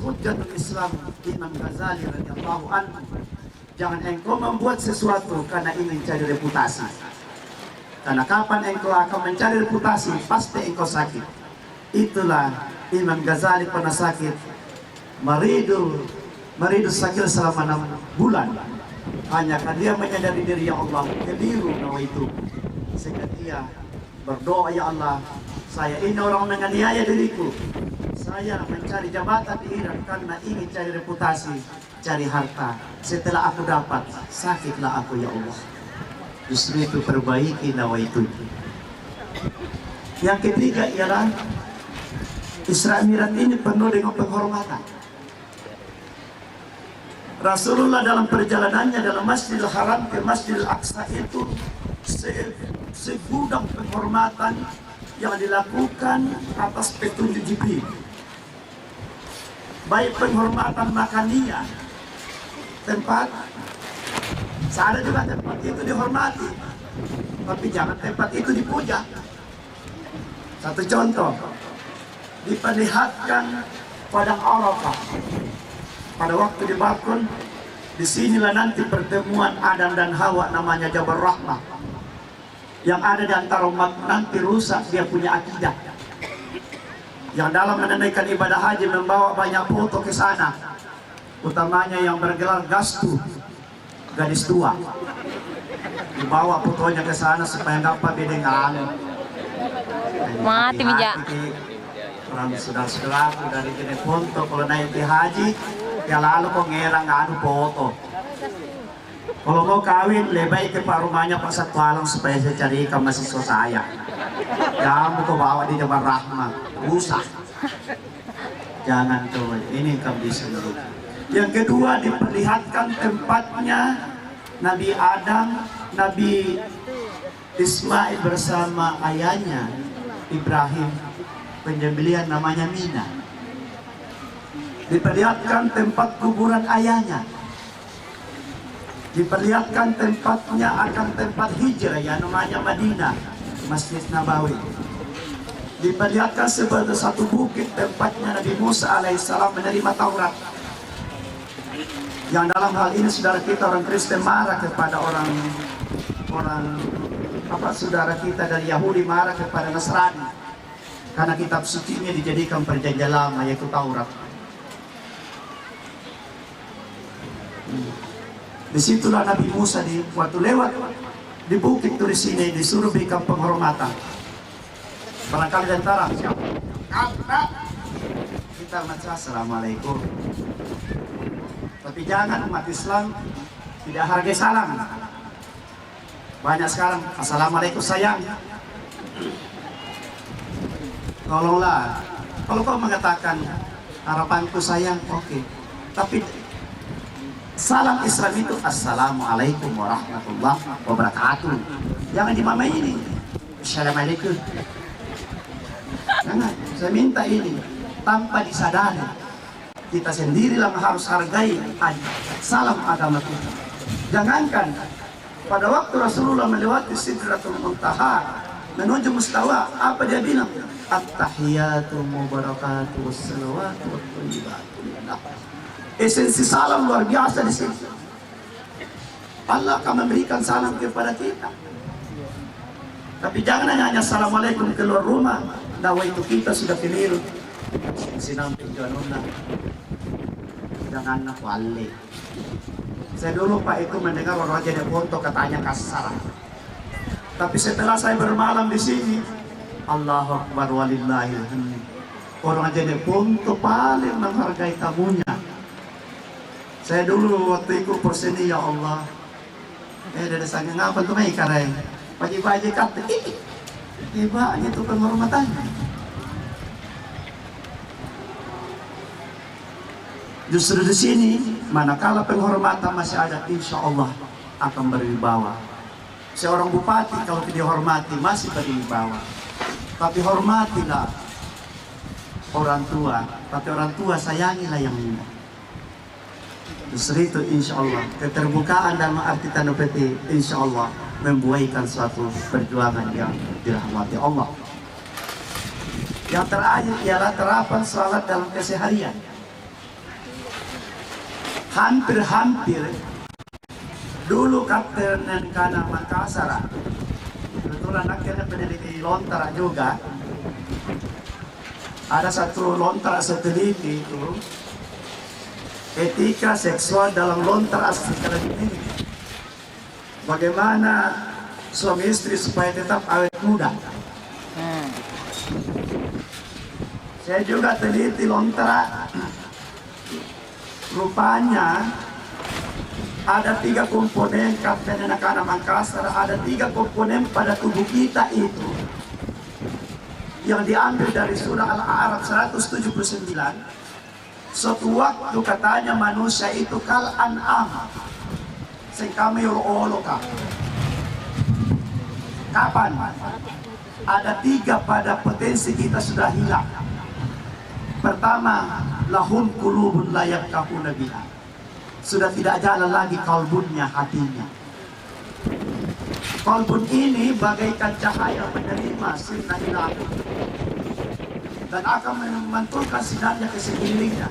Hujjatul Islam Imam Ghazali radhiyallahu anhu. Jangan engkau membuat sesuatu karena ingin cari reputasi. Karena kapan engkau akan mencari reputasi, pasti engkau sakit. Itulah Imam Ghazali pernah sakit, maridu sakit selama 6 bulan. Hanya karena dia menyadari diri, ya Allah, keliru nawaitu. Sehingga dia berdoa, ya Allah, saya ini orang menganiaya diriku. Saya mencari jabatan di Irak karena ingin cari reputasi, cari harta. Setelah aku dapat, sakitlah aku, ya Allah. Justru itu perbaiki nawaitu. Yang ketiga ialah Isra Mi'raj ini penuh dengan penghormatan. Rasulullah dalam perjalanannya dalam Masjidil Haram ke Masjidil Aqsa itu segudang penghormatan yang dilakukan atas petunjuk Jibril. Baik penghormatan makania, tempat, ada juga tempat itu dihormati, tapi jangan tempat itu dipuja. Satu contoh, diperlihatkan padang Arafah. Pada waktu dibangun, disinilah nanti pertemuan Adam dan Hawa, namanya Jabal Rahmah. Yang ada di antara umat nanti rusak dia punya akidah. Yang dalam menunaikan ibadah haji membawa banyak foto ke sana, utamanya yang bergelar gastu, gadis tua. Dibawa fotonya ke sana supaya dapat dengan Mati bija. Orang saudara-saudaraku dari jenis foto kalau naik di haji, ya lalu kok ngerang anu foto. Kalau mau kawin, lebih ke pak rumahnya Pak Satwalang supaya saya cari ikan mahasiswa saya. Kamu kok bawa di Jabal Rahmah, rusak. Jangan tuh, ini kamu bisa dulu. Yang kedua, diperlihatkan tempatnya Nabi Adam, Nabi Ismail bersama ayahnya Ibrahim, penyembelihan namanya Mina. Diperlihatkan tempat kuburan ayahnya. Diperlihatkan tempatnya akan tempat hijrah yang namanya Madinah, Masjid Nabawi. Diperlihatkan sebagai satu bukit tempatnya Nabi Musa alaihissalam menerima Taurat. Yang dalam hal ini saudara kita orang Kristen marah kepada saudara kita dari Yahudi marah kepada Nasrani karena kitab sucinya dijadikan perjanjian lama, yaitu Taurat. Disitulah Nabi Musa waktu lewat di bukit tulis sini disuruh berikan penghormatan. Barangkali di antara siapa? Kita baca assalamualaikum. Tapi jangan umat Islam tidak hargai salam. Banyak sekarang assalamualaikum sayang. Tolonglah. Kalau kau mengatakan harapanku sayang, oke. Tapi Salam Islam itu Assalamualaikum warahmatullahi wabarakatuh. Jangan dimamai ini. Assalamualaikum. Jangan. Saya minta ini tanpa disadari. Kita sendirilah harus hargai salam agama kita. Jangankan pada waktu Rasulullah melewati Sidratul Muntaha menuju mustawa, apa dia bilang? At-tahiyatu mubarakatu wassalawatu watthayyibatu. Esensi salam luar biasa di sini. Allah akan memberikan salam kepada kita. Tapi jangan hanya assalamualaikum keluar rumah. Dawa itu kita sudah keliru. Sinam tujuanuna. Jangan nak wale. Saya dulu Pak itu mendengar orang jadi foto katanya kasar. Tapi setelah saya bermalam di sini, Allahu Akbar walillahil hamd. Orang jadi foto paling menghargai tamunya. Saya dulu waktu itu perseni ya Allah. Dari sana ngapa tuh mai kareng. Pagi-pagi kata, hebatnya itu penghormatan. Justru di sini, manakala penghormatan masih ada, insya Allah akan berwibawa. Seorang bupati kalau dihormati masih berwibawa. Tapi hormatilah orang tua. Tapi orang tua sayangilah yang muda. Justru itu insya Allah keterbukaan dalam arti tanda petik insya Allah membuahkan suatu perjuangan yang dirahmati Allah. Yang terakhir ialah terapan salat dalam keseharian. Hampir-hampir dulu Kapten Nenkana Makassar, kebetulan akhirnya peneliti Lontara juga. Ada satu Lontara satelit itu etika seksual dalam Lontara setelah ini. Bagaimana suami istri supaya tetap awet muda. Saya juga teliti Lontara. Rupanya ada 3 komponen Kapten Nenkana Makassar, ada 3 komponen pada tubuh kita itu yang diambil dari surah Al-A'raf 179. Suatu waktu katanya manusia itu kal an'am, sing kami olo kah. Kapan? Ada 3 pada potensi kita sudah hilang. Pertama, lahum qulubun la yafqahuna biha. Sudah tidak jalan lagi kalbunnya, hatinya. Kalbun ini bagaikan cahaya menerima sinar ilahi dan akan memantulkan sinarnya ke sekelilingnya.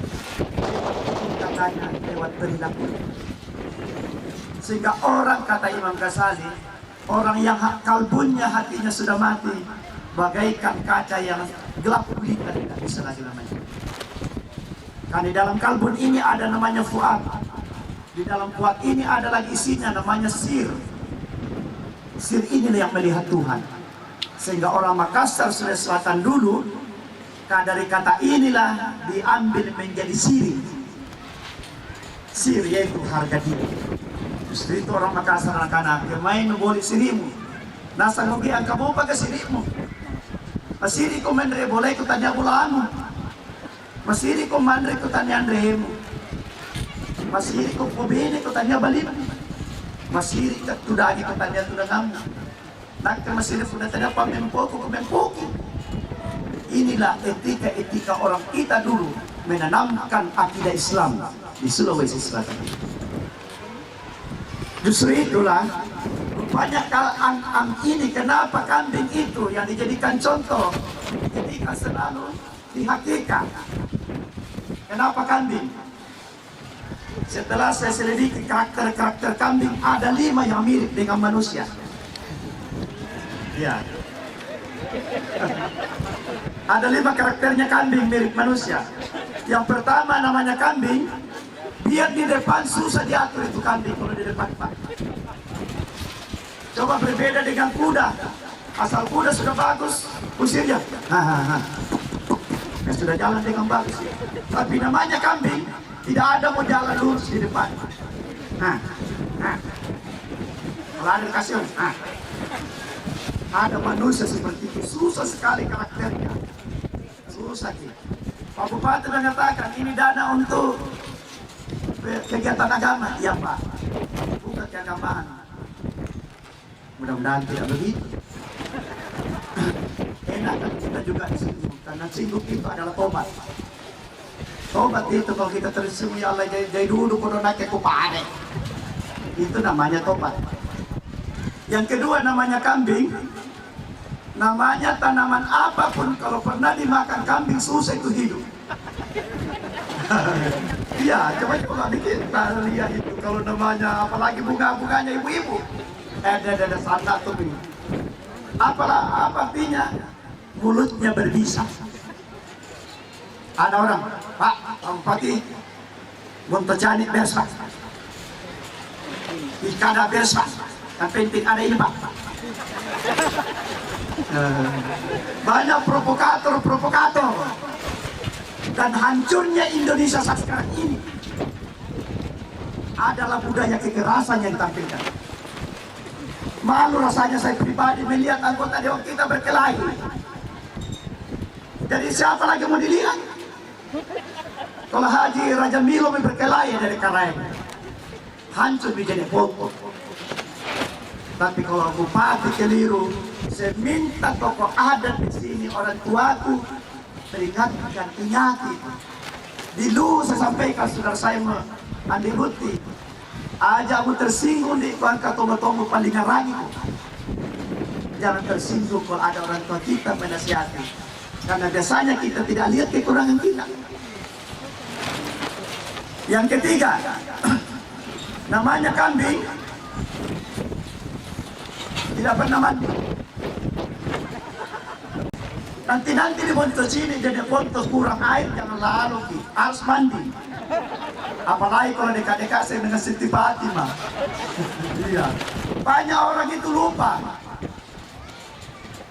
Katanya lewat perilaku. Sehingga orang, kata Imam Ghazali, orang yang kalbunnya, hatinya sudah mati, bagaikan kaca yang gelap gulita, tidak bisa lagi namanya. Karena di dalam kalbun ini ada namanya fuad. Di dalam fuad ini ada lagi isinya namanya sir. Sir inilah yang melihat Tuhan. Sehingga orang Makassar, Sulawesi Selatan dulu, dari kata inilah diambil menjadi siri. Sir yaitu harga diri. Justru itu orang Makassar anak-anak main boleh sirimu. Nasa nugi ang kamu pakai sirimu. Masiri ko mandre boleh ko tanya bulamu. Masiri ko mandre ko tanya andrehemu. Masiri ko pobene ko tanya balim. Masiri ka tudagi ko tanya tudagamu. Nakka masiri ko tanya pamempoko ko mempoki. Inilah etika-etika orang kita dulu menanamkan akidah Islam di Sulawesi Selatan. Justru itulah banyak kal-an ini, kenapa kambing itu yang dijadikan contoh ketika selalu dihakikat. Kenapa kambing? Setelah saya selidiki karakter kambing, ada 5 yang mirip dengan manusia. Ya. Ada 5 karakternya kambing mirip manusia. Yang pertama namanya kambing, biar di depan susah diatur itu kambing kalau di depan Pak. Coba berbeda dengan kuda. Asal kuda sudah bagus, usirnya. Ya sudah jalan dengan bagus. Tapi namanya kambing, tidak ada mau jalan lurus di depan. Kalau ada dikasih, ada manusia seperti itu, susah sekali karakternya. Susah. Pak Bupati mengatakan ini dana untuk kegiatan agama? Iya Pak, bukan keagamaan. Mudah-mudahan tidak begitu. Enak kan kita juga disinggung, karena singgung itu adalah tobat. Tobat itu kalau kita tersinggung, ya Allah jadi dulu kono nake kupare. Itu namanya tobat. Yang kedua namanya kambing. Namanya tanaman apapun kalau pernah dimakan kambing susah itu hidup. Iya, coba kita lihat itu kalau namanya apalagi bunga-bunganya ibu-ibu. Ada sandak tuh ini. Apa artinya? Mulutnya berbisa. Ada orang, Pak, Pati, gonto canik besar, ikan ada besar, yang penting ada ini Pak. Banyak provokator, dan hancurnya Indonesia saat sekarang ini adalah budaya kekerasan yang ditampilkan. Malu rasanya saya pribadi melihat anggota dewan kita berkelahi. Jadi siapa lagi mau dilihat? Kalau Haji Raja Milo berkelahi dari Karaeng, hancur menjadi foto. Tapi kalau bupati keliru, saya minta tokoh adat di sini, orang tuaku, peringatkan, ingati. Dulu saya sampaikan, saudara saya Andi Buti, ajamu tersinggung di kuangka tomo-tomo paling ngarangi. Jangan tersinggung kalau ada orang tua kita menasihati, karena biasanya kita tidak lihat kekurangan kita. Yang ketiga, namanya kambing tidak pernah mandi. Nanti di bontos sini jadi bontos kurang air, jangan lalu harus mandi. Apalagi kalau dekat-dekat saya dengan Siti Fatimah. Iya, banyak orang itu lupa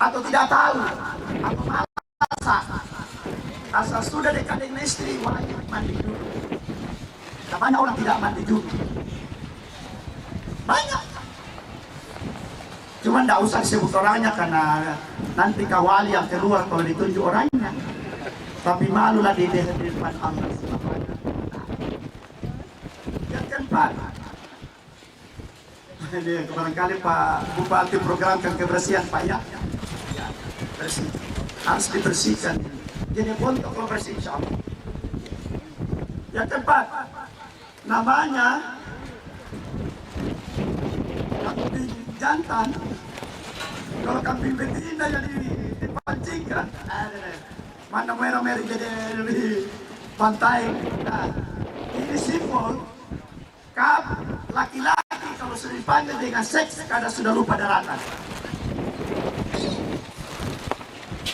atau tidak tahu atau malas. Asal sudah dekat dengan istri wajib mandi dulu. Nah, banyak orang tidak mandi dulu. Banyak. Cuma tidak usah disebut orangnya karena nanti kawali yang keluar kalau ditunjuk orangnya. Tapi malulah di depan Allah. Yang keempat, ini barangkali Pak Bupati programkan kebersihan Pak ya. Bersih. Harus dibersihkan. Jadi untuk kalau bersih insya Allah. Yang keempat, namanya kambing jantan. Kalau kambing betina yang dipancingkan, mana merah-merah jadi di pantai. Nah, ini simbol laki-laki kalau sudah dipanggil dengan seks kadang sudah lupa daratan.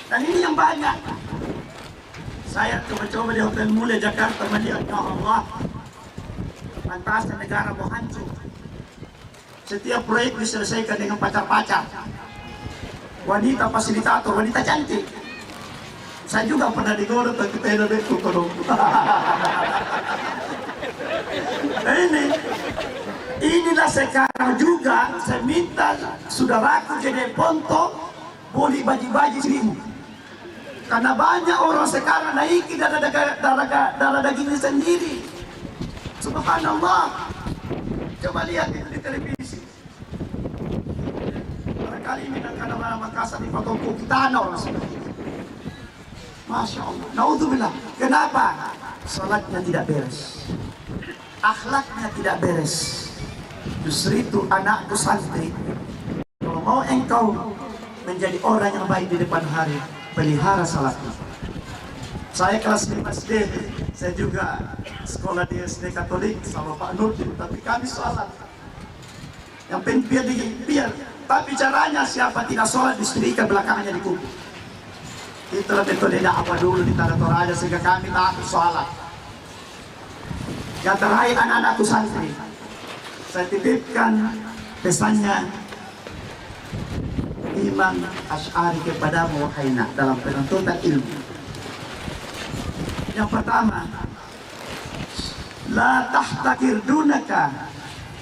Dan ini yang banyak. Saya coba-coba di Hotel Mulia Jakarta melihat, ya Allah, pantasnya negara mau hancur. Setiap proyek diselesaikan dengan pacar-pacar. Wanita fasilitator, wanita cantik. Saya juga pernah digodok tapi tidak ada kodok. Inilah sekarang juga saya minta saudaraku jadi ponto boleh baji-baji seribu. Karena banyak orang sekarang naiki darah dagingnya sendiri. Subhanallah. Coba lihat itu di televisi. Barangkali ini karena Makassar di Patongko kita orang seperti itu. Masya Allah. Naudzubillah. Kenapa? Salatnya tidak beres. Akhlaknya tidak beres. Justru itu anakku santri. Kalau mau engkau menjadi orang yang baik di depan hari, pelihara salatnya. Saya kelas 5 SD, saya juga sekolah di SD Katolik sama Pak Nurdin, tapi kami sholat. Yang penting biar, tapi caranya siapa tidak sholat disetrika belakangnya dikubur. Itulah metode dakwah dulu di Tanah Toraja sehingga kami takut sholat. Yang terakhir anak-anakku santri, saya titipkan pesannya Imam Asy'ari kepadamu wahai nak dalam penuntutan ilmu. Yang pertama, la tahtakir dunaka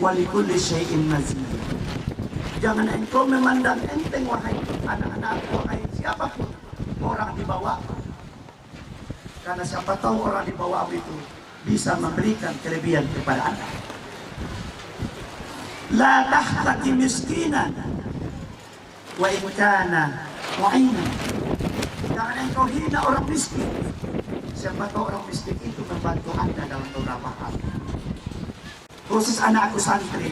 wa likulli syai'in mazid. Jangan engkau memandang enteng wahai anak-anak, wahai siapapun orang di bawah. Karena siapa tahu orang di bawah itu bisa memberikan kelebihan kepada Anda. La tahtaki miskinan wa in kana mu'inan. Jangan engkau hina orang miskin. Siapa tahu orang miskin itu membantu Anda dalam beberapa hal. Khusus anakku santri.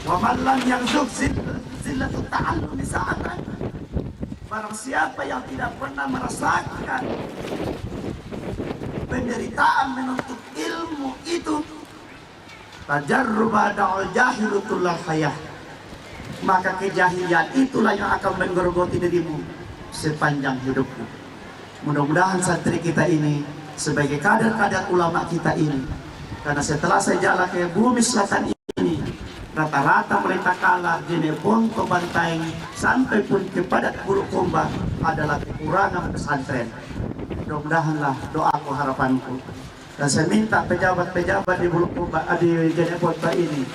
Wa man lam yarzuq zillatut ta'allumi sa'atan. Barang siapa yang tidak pernah merasakan penderitaan menuntut ilmu itu, tajarruba da'ul jahilutul hayah, maka kejahilian itulah yang akan menggerogoti dirimu sepanjang hidupmu. Mudah-mudahan santri kita ini sebagai kader-kader ulama kita ini, karena setelah saya jalan ke bumi selatan ini, rata-rata mereka kalah Jeneponto Bantaeng sampai pun kepada Bulukumba adalah kekurangan pesantren. Mudah-mudahanlah doaku, harapanku. Dan saya minta pejabat-pejabat di Bulukumba, di Jeneponto ini,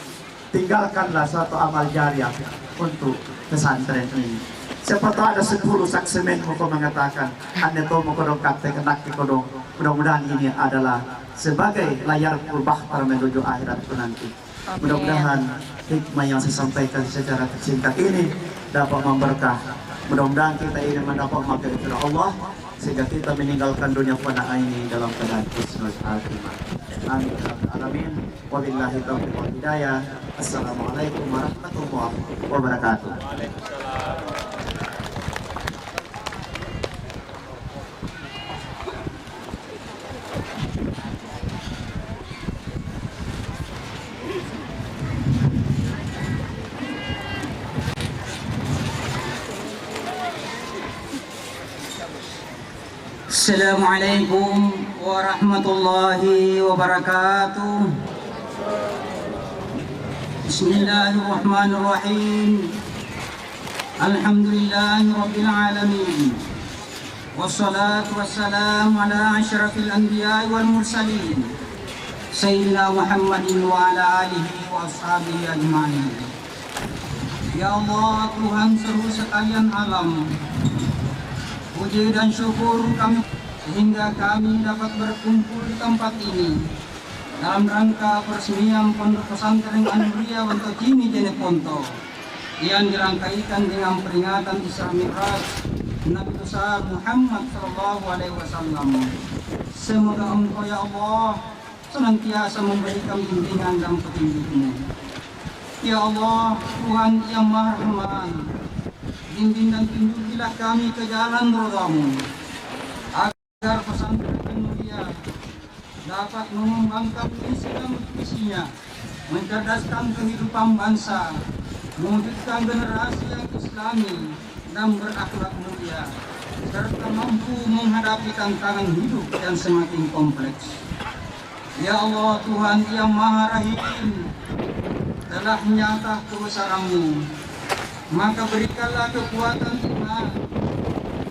tinggalkanlah suatu amal jariah untuk pesantren ini. Siapa tahu ada 10 saksemen mau mengatakan ane to mau kodong kate kenak kodong. Mudah-mudahan ini adalah sebagai layar bahtera menuju akhirat nanti. Mudah-mudahan hikmah yang saya sampaikan secara singkat ini dapat memberkah. Mudah-mudahan kita ini mendapat maghfirah Allah sehingga kita meninggalkan dunia fana ini dalam keadaan husnul khatimah. Amin ya rabbal alamin. Wabillahi taufiq wal hidayah. Assalamualaikum warahmatullahi wabarakatuh. Assalamualaikum warahmatullahi wabarakatuh. Bismillahirrahmanirrahim. Alhamdulillahi rabbil alamin. Wassalatu wassalamu ala asyrafil anbiya'i wal mursalin Sayyidina Muhammadin wa ala alihi wa ashabihi ajma'in. Ya Allah, Tuhan seluruh sekalian alam, puji dan syukur kami sehingga kami dapat berkumpul di tempat ini dalam rangka peresmian Pondok Pesantren An-Nuriyah Wontocini Jeneponto yang dirangkaikan dengan peringatan Isra Mi'raj Nabi besar Muhammad SAW. Semoga Engkau ya Allah senantiasa memberikan bimbingan dan petunjuk-Mu. Ya Allah, Tuhan yang Maha Rahman, bimbing dan tunjukilah kami ke jalan ridha-Mu, agar pesantren An-Nuriyah dapat mengembangkan visi dan misinya, mencerdaskan kehidupan bangsa, mewujudkan generasi yang islami dan berakhlak mulia, serta mampu menghadapi tantangan hidup yang semakin kompleks. Ya Allah, Tuhan yang Maha Rahim, telah menyata kebesaran-Mu, maka berikanlah kekuatan iman,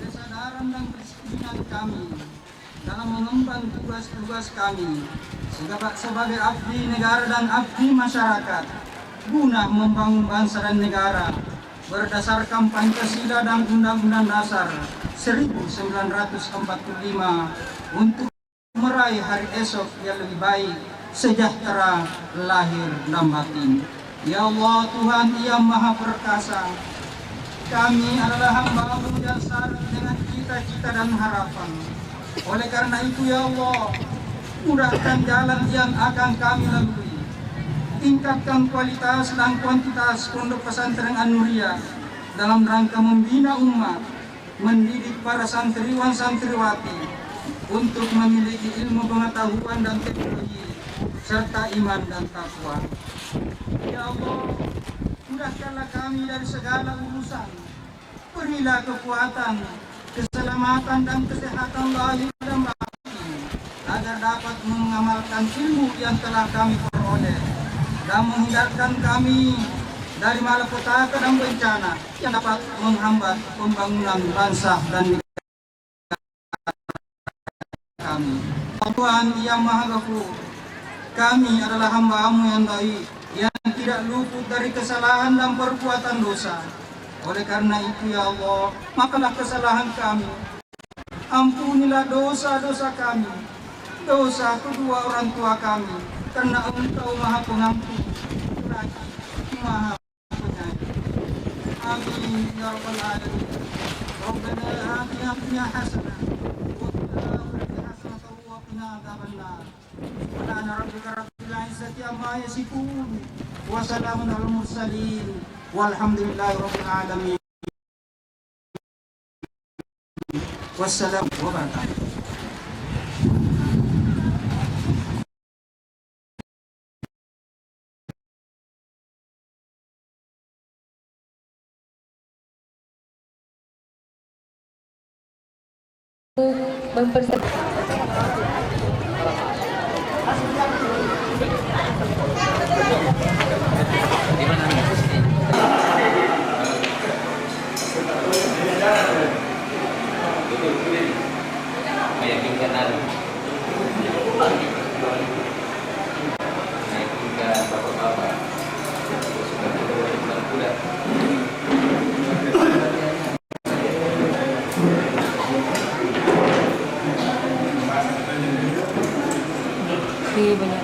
kesadaran dan kedisiplinan kami dalam mengemban tugas-tugas kami sebagai abdi negara dan abdi masyarakat, guna membangun bangsa dan negara berdasarkan Pancasila dan Undang-Undang Dasar 1945 untuk meraih hari esok yang lebih baik, sejahtera lahir dan batin. Ya Allah, Tuhan yang Maha Perkasa, kami adalah hamba-Mu yang syarat dengan cita-cita dan harapan. Oleh karena itu ya Allah, mudahkan jalan yang akan kami lalui. Tingkatkan kualitas dan kuantitas Pondok Pesantren An-Nuriyah dalam rangka membina umat, mendidik para santriwan santriwati untuk memiliki ilmu pengetahuan dan teknologi serta iman dan takwa. Ya Allah, mudahkanlah kami dari segala urusan. Berilah kekuatan, keselamatan dan kesehatan lahir dan batin, agar dapat mengamalkan ilmu yang telah kami peroleh dan menghindarkan kami dari malapetaka dan bencana yang dapat menghambat pembangunan bangsa dan negara kami. Tuhan yang Maha Ghafur, kami adalah hamba-Mu yang baik, yang tidak luput dari kesalahan dan perbuatan dosa. Oleh karena itu ya Allah, makalah kesalahan kami, ampunilah dosa-dosa kami, dosa kedua orang tua kami, karena Engkau Maha Pengampun lagi Maha Penyayang. Amin ya rabbal alamin. Rabbana atina fid dunya hasanah wa fil akhirati hasanah wa qina adzabannar. Subhana rabbika rabbil izzati amma yasifun wa salamun alal mursalin walhamdulillahi rabbil alamin. Wassalamu warahmatullahi wabarakatuh. Iya banyak.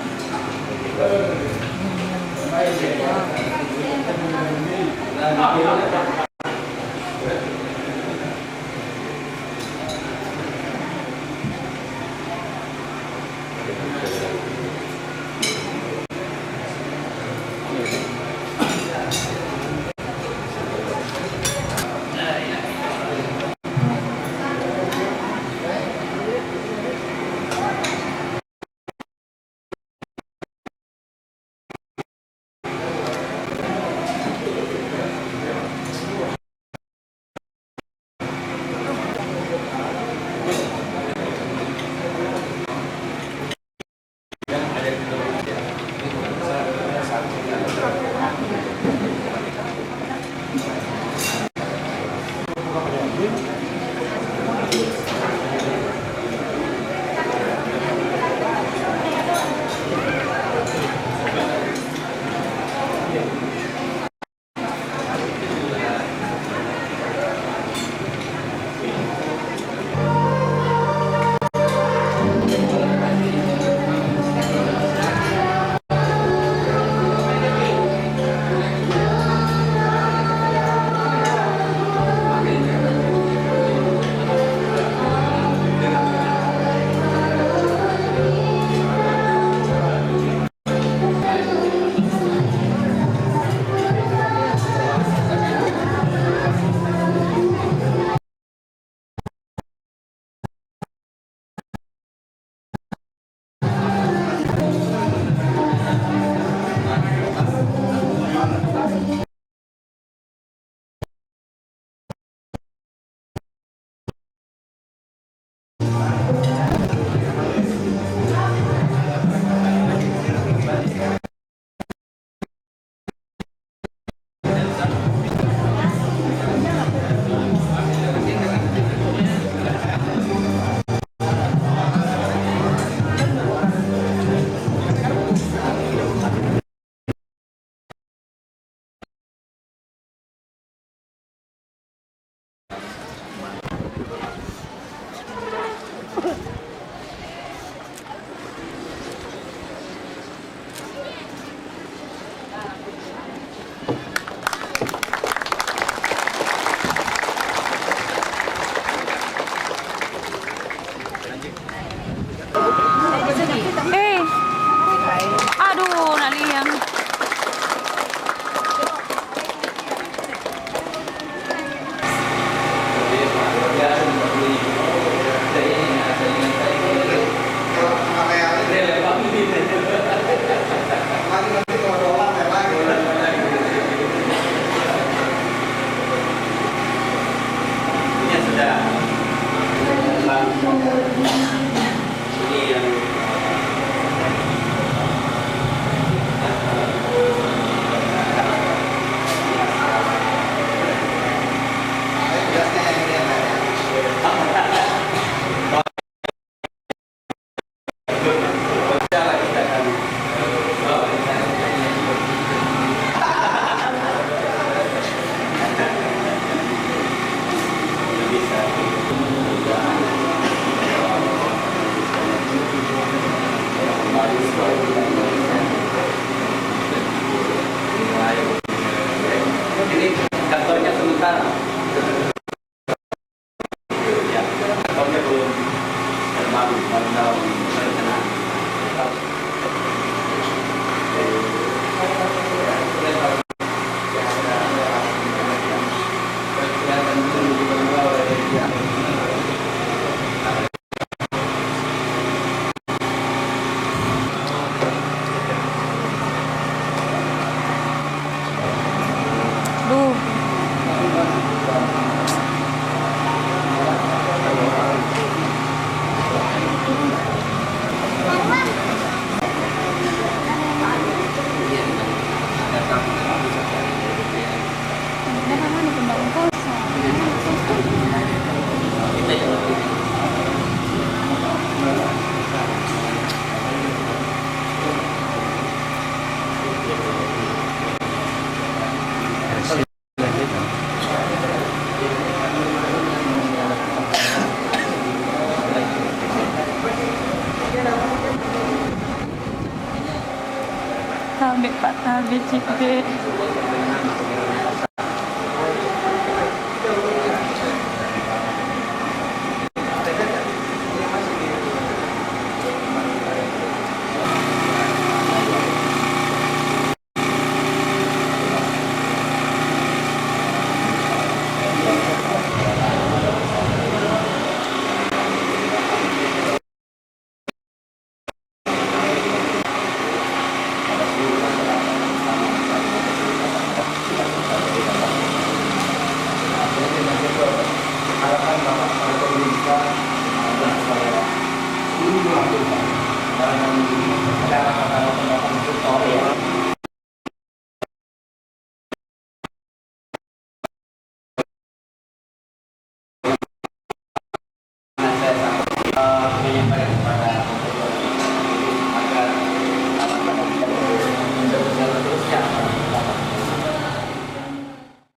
Cipet.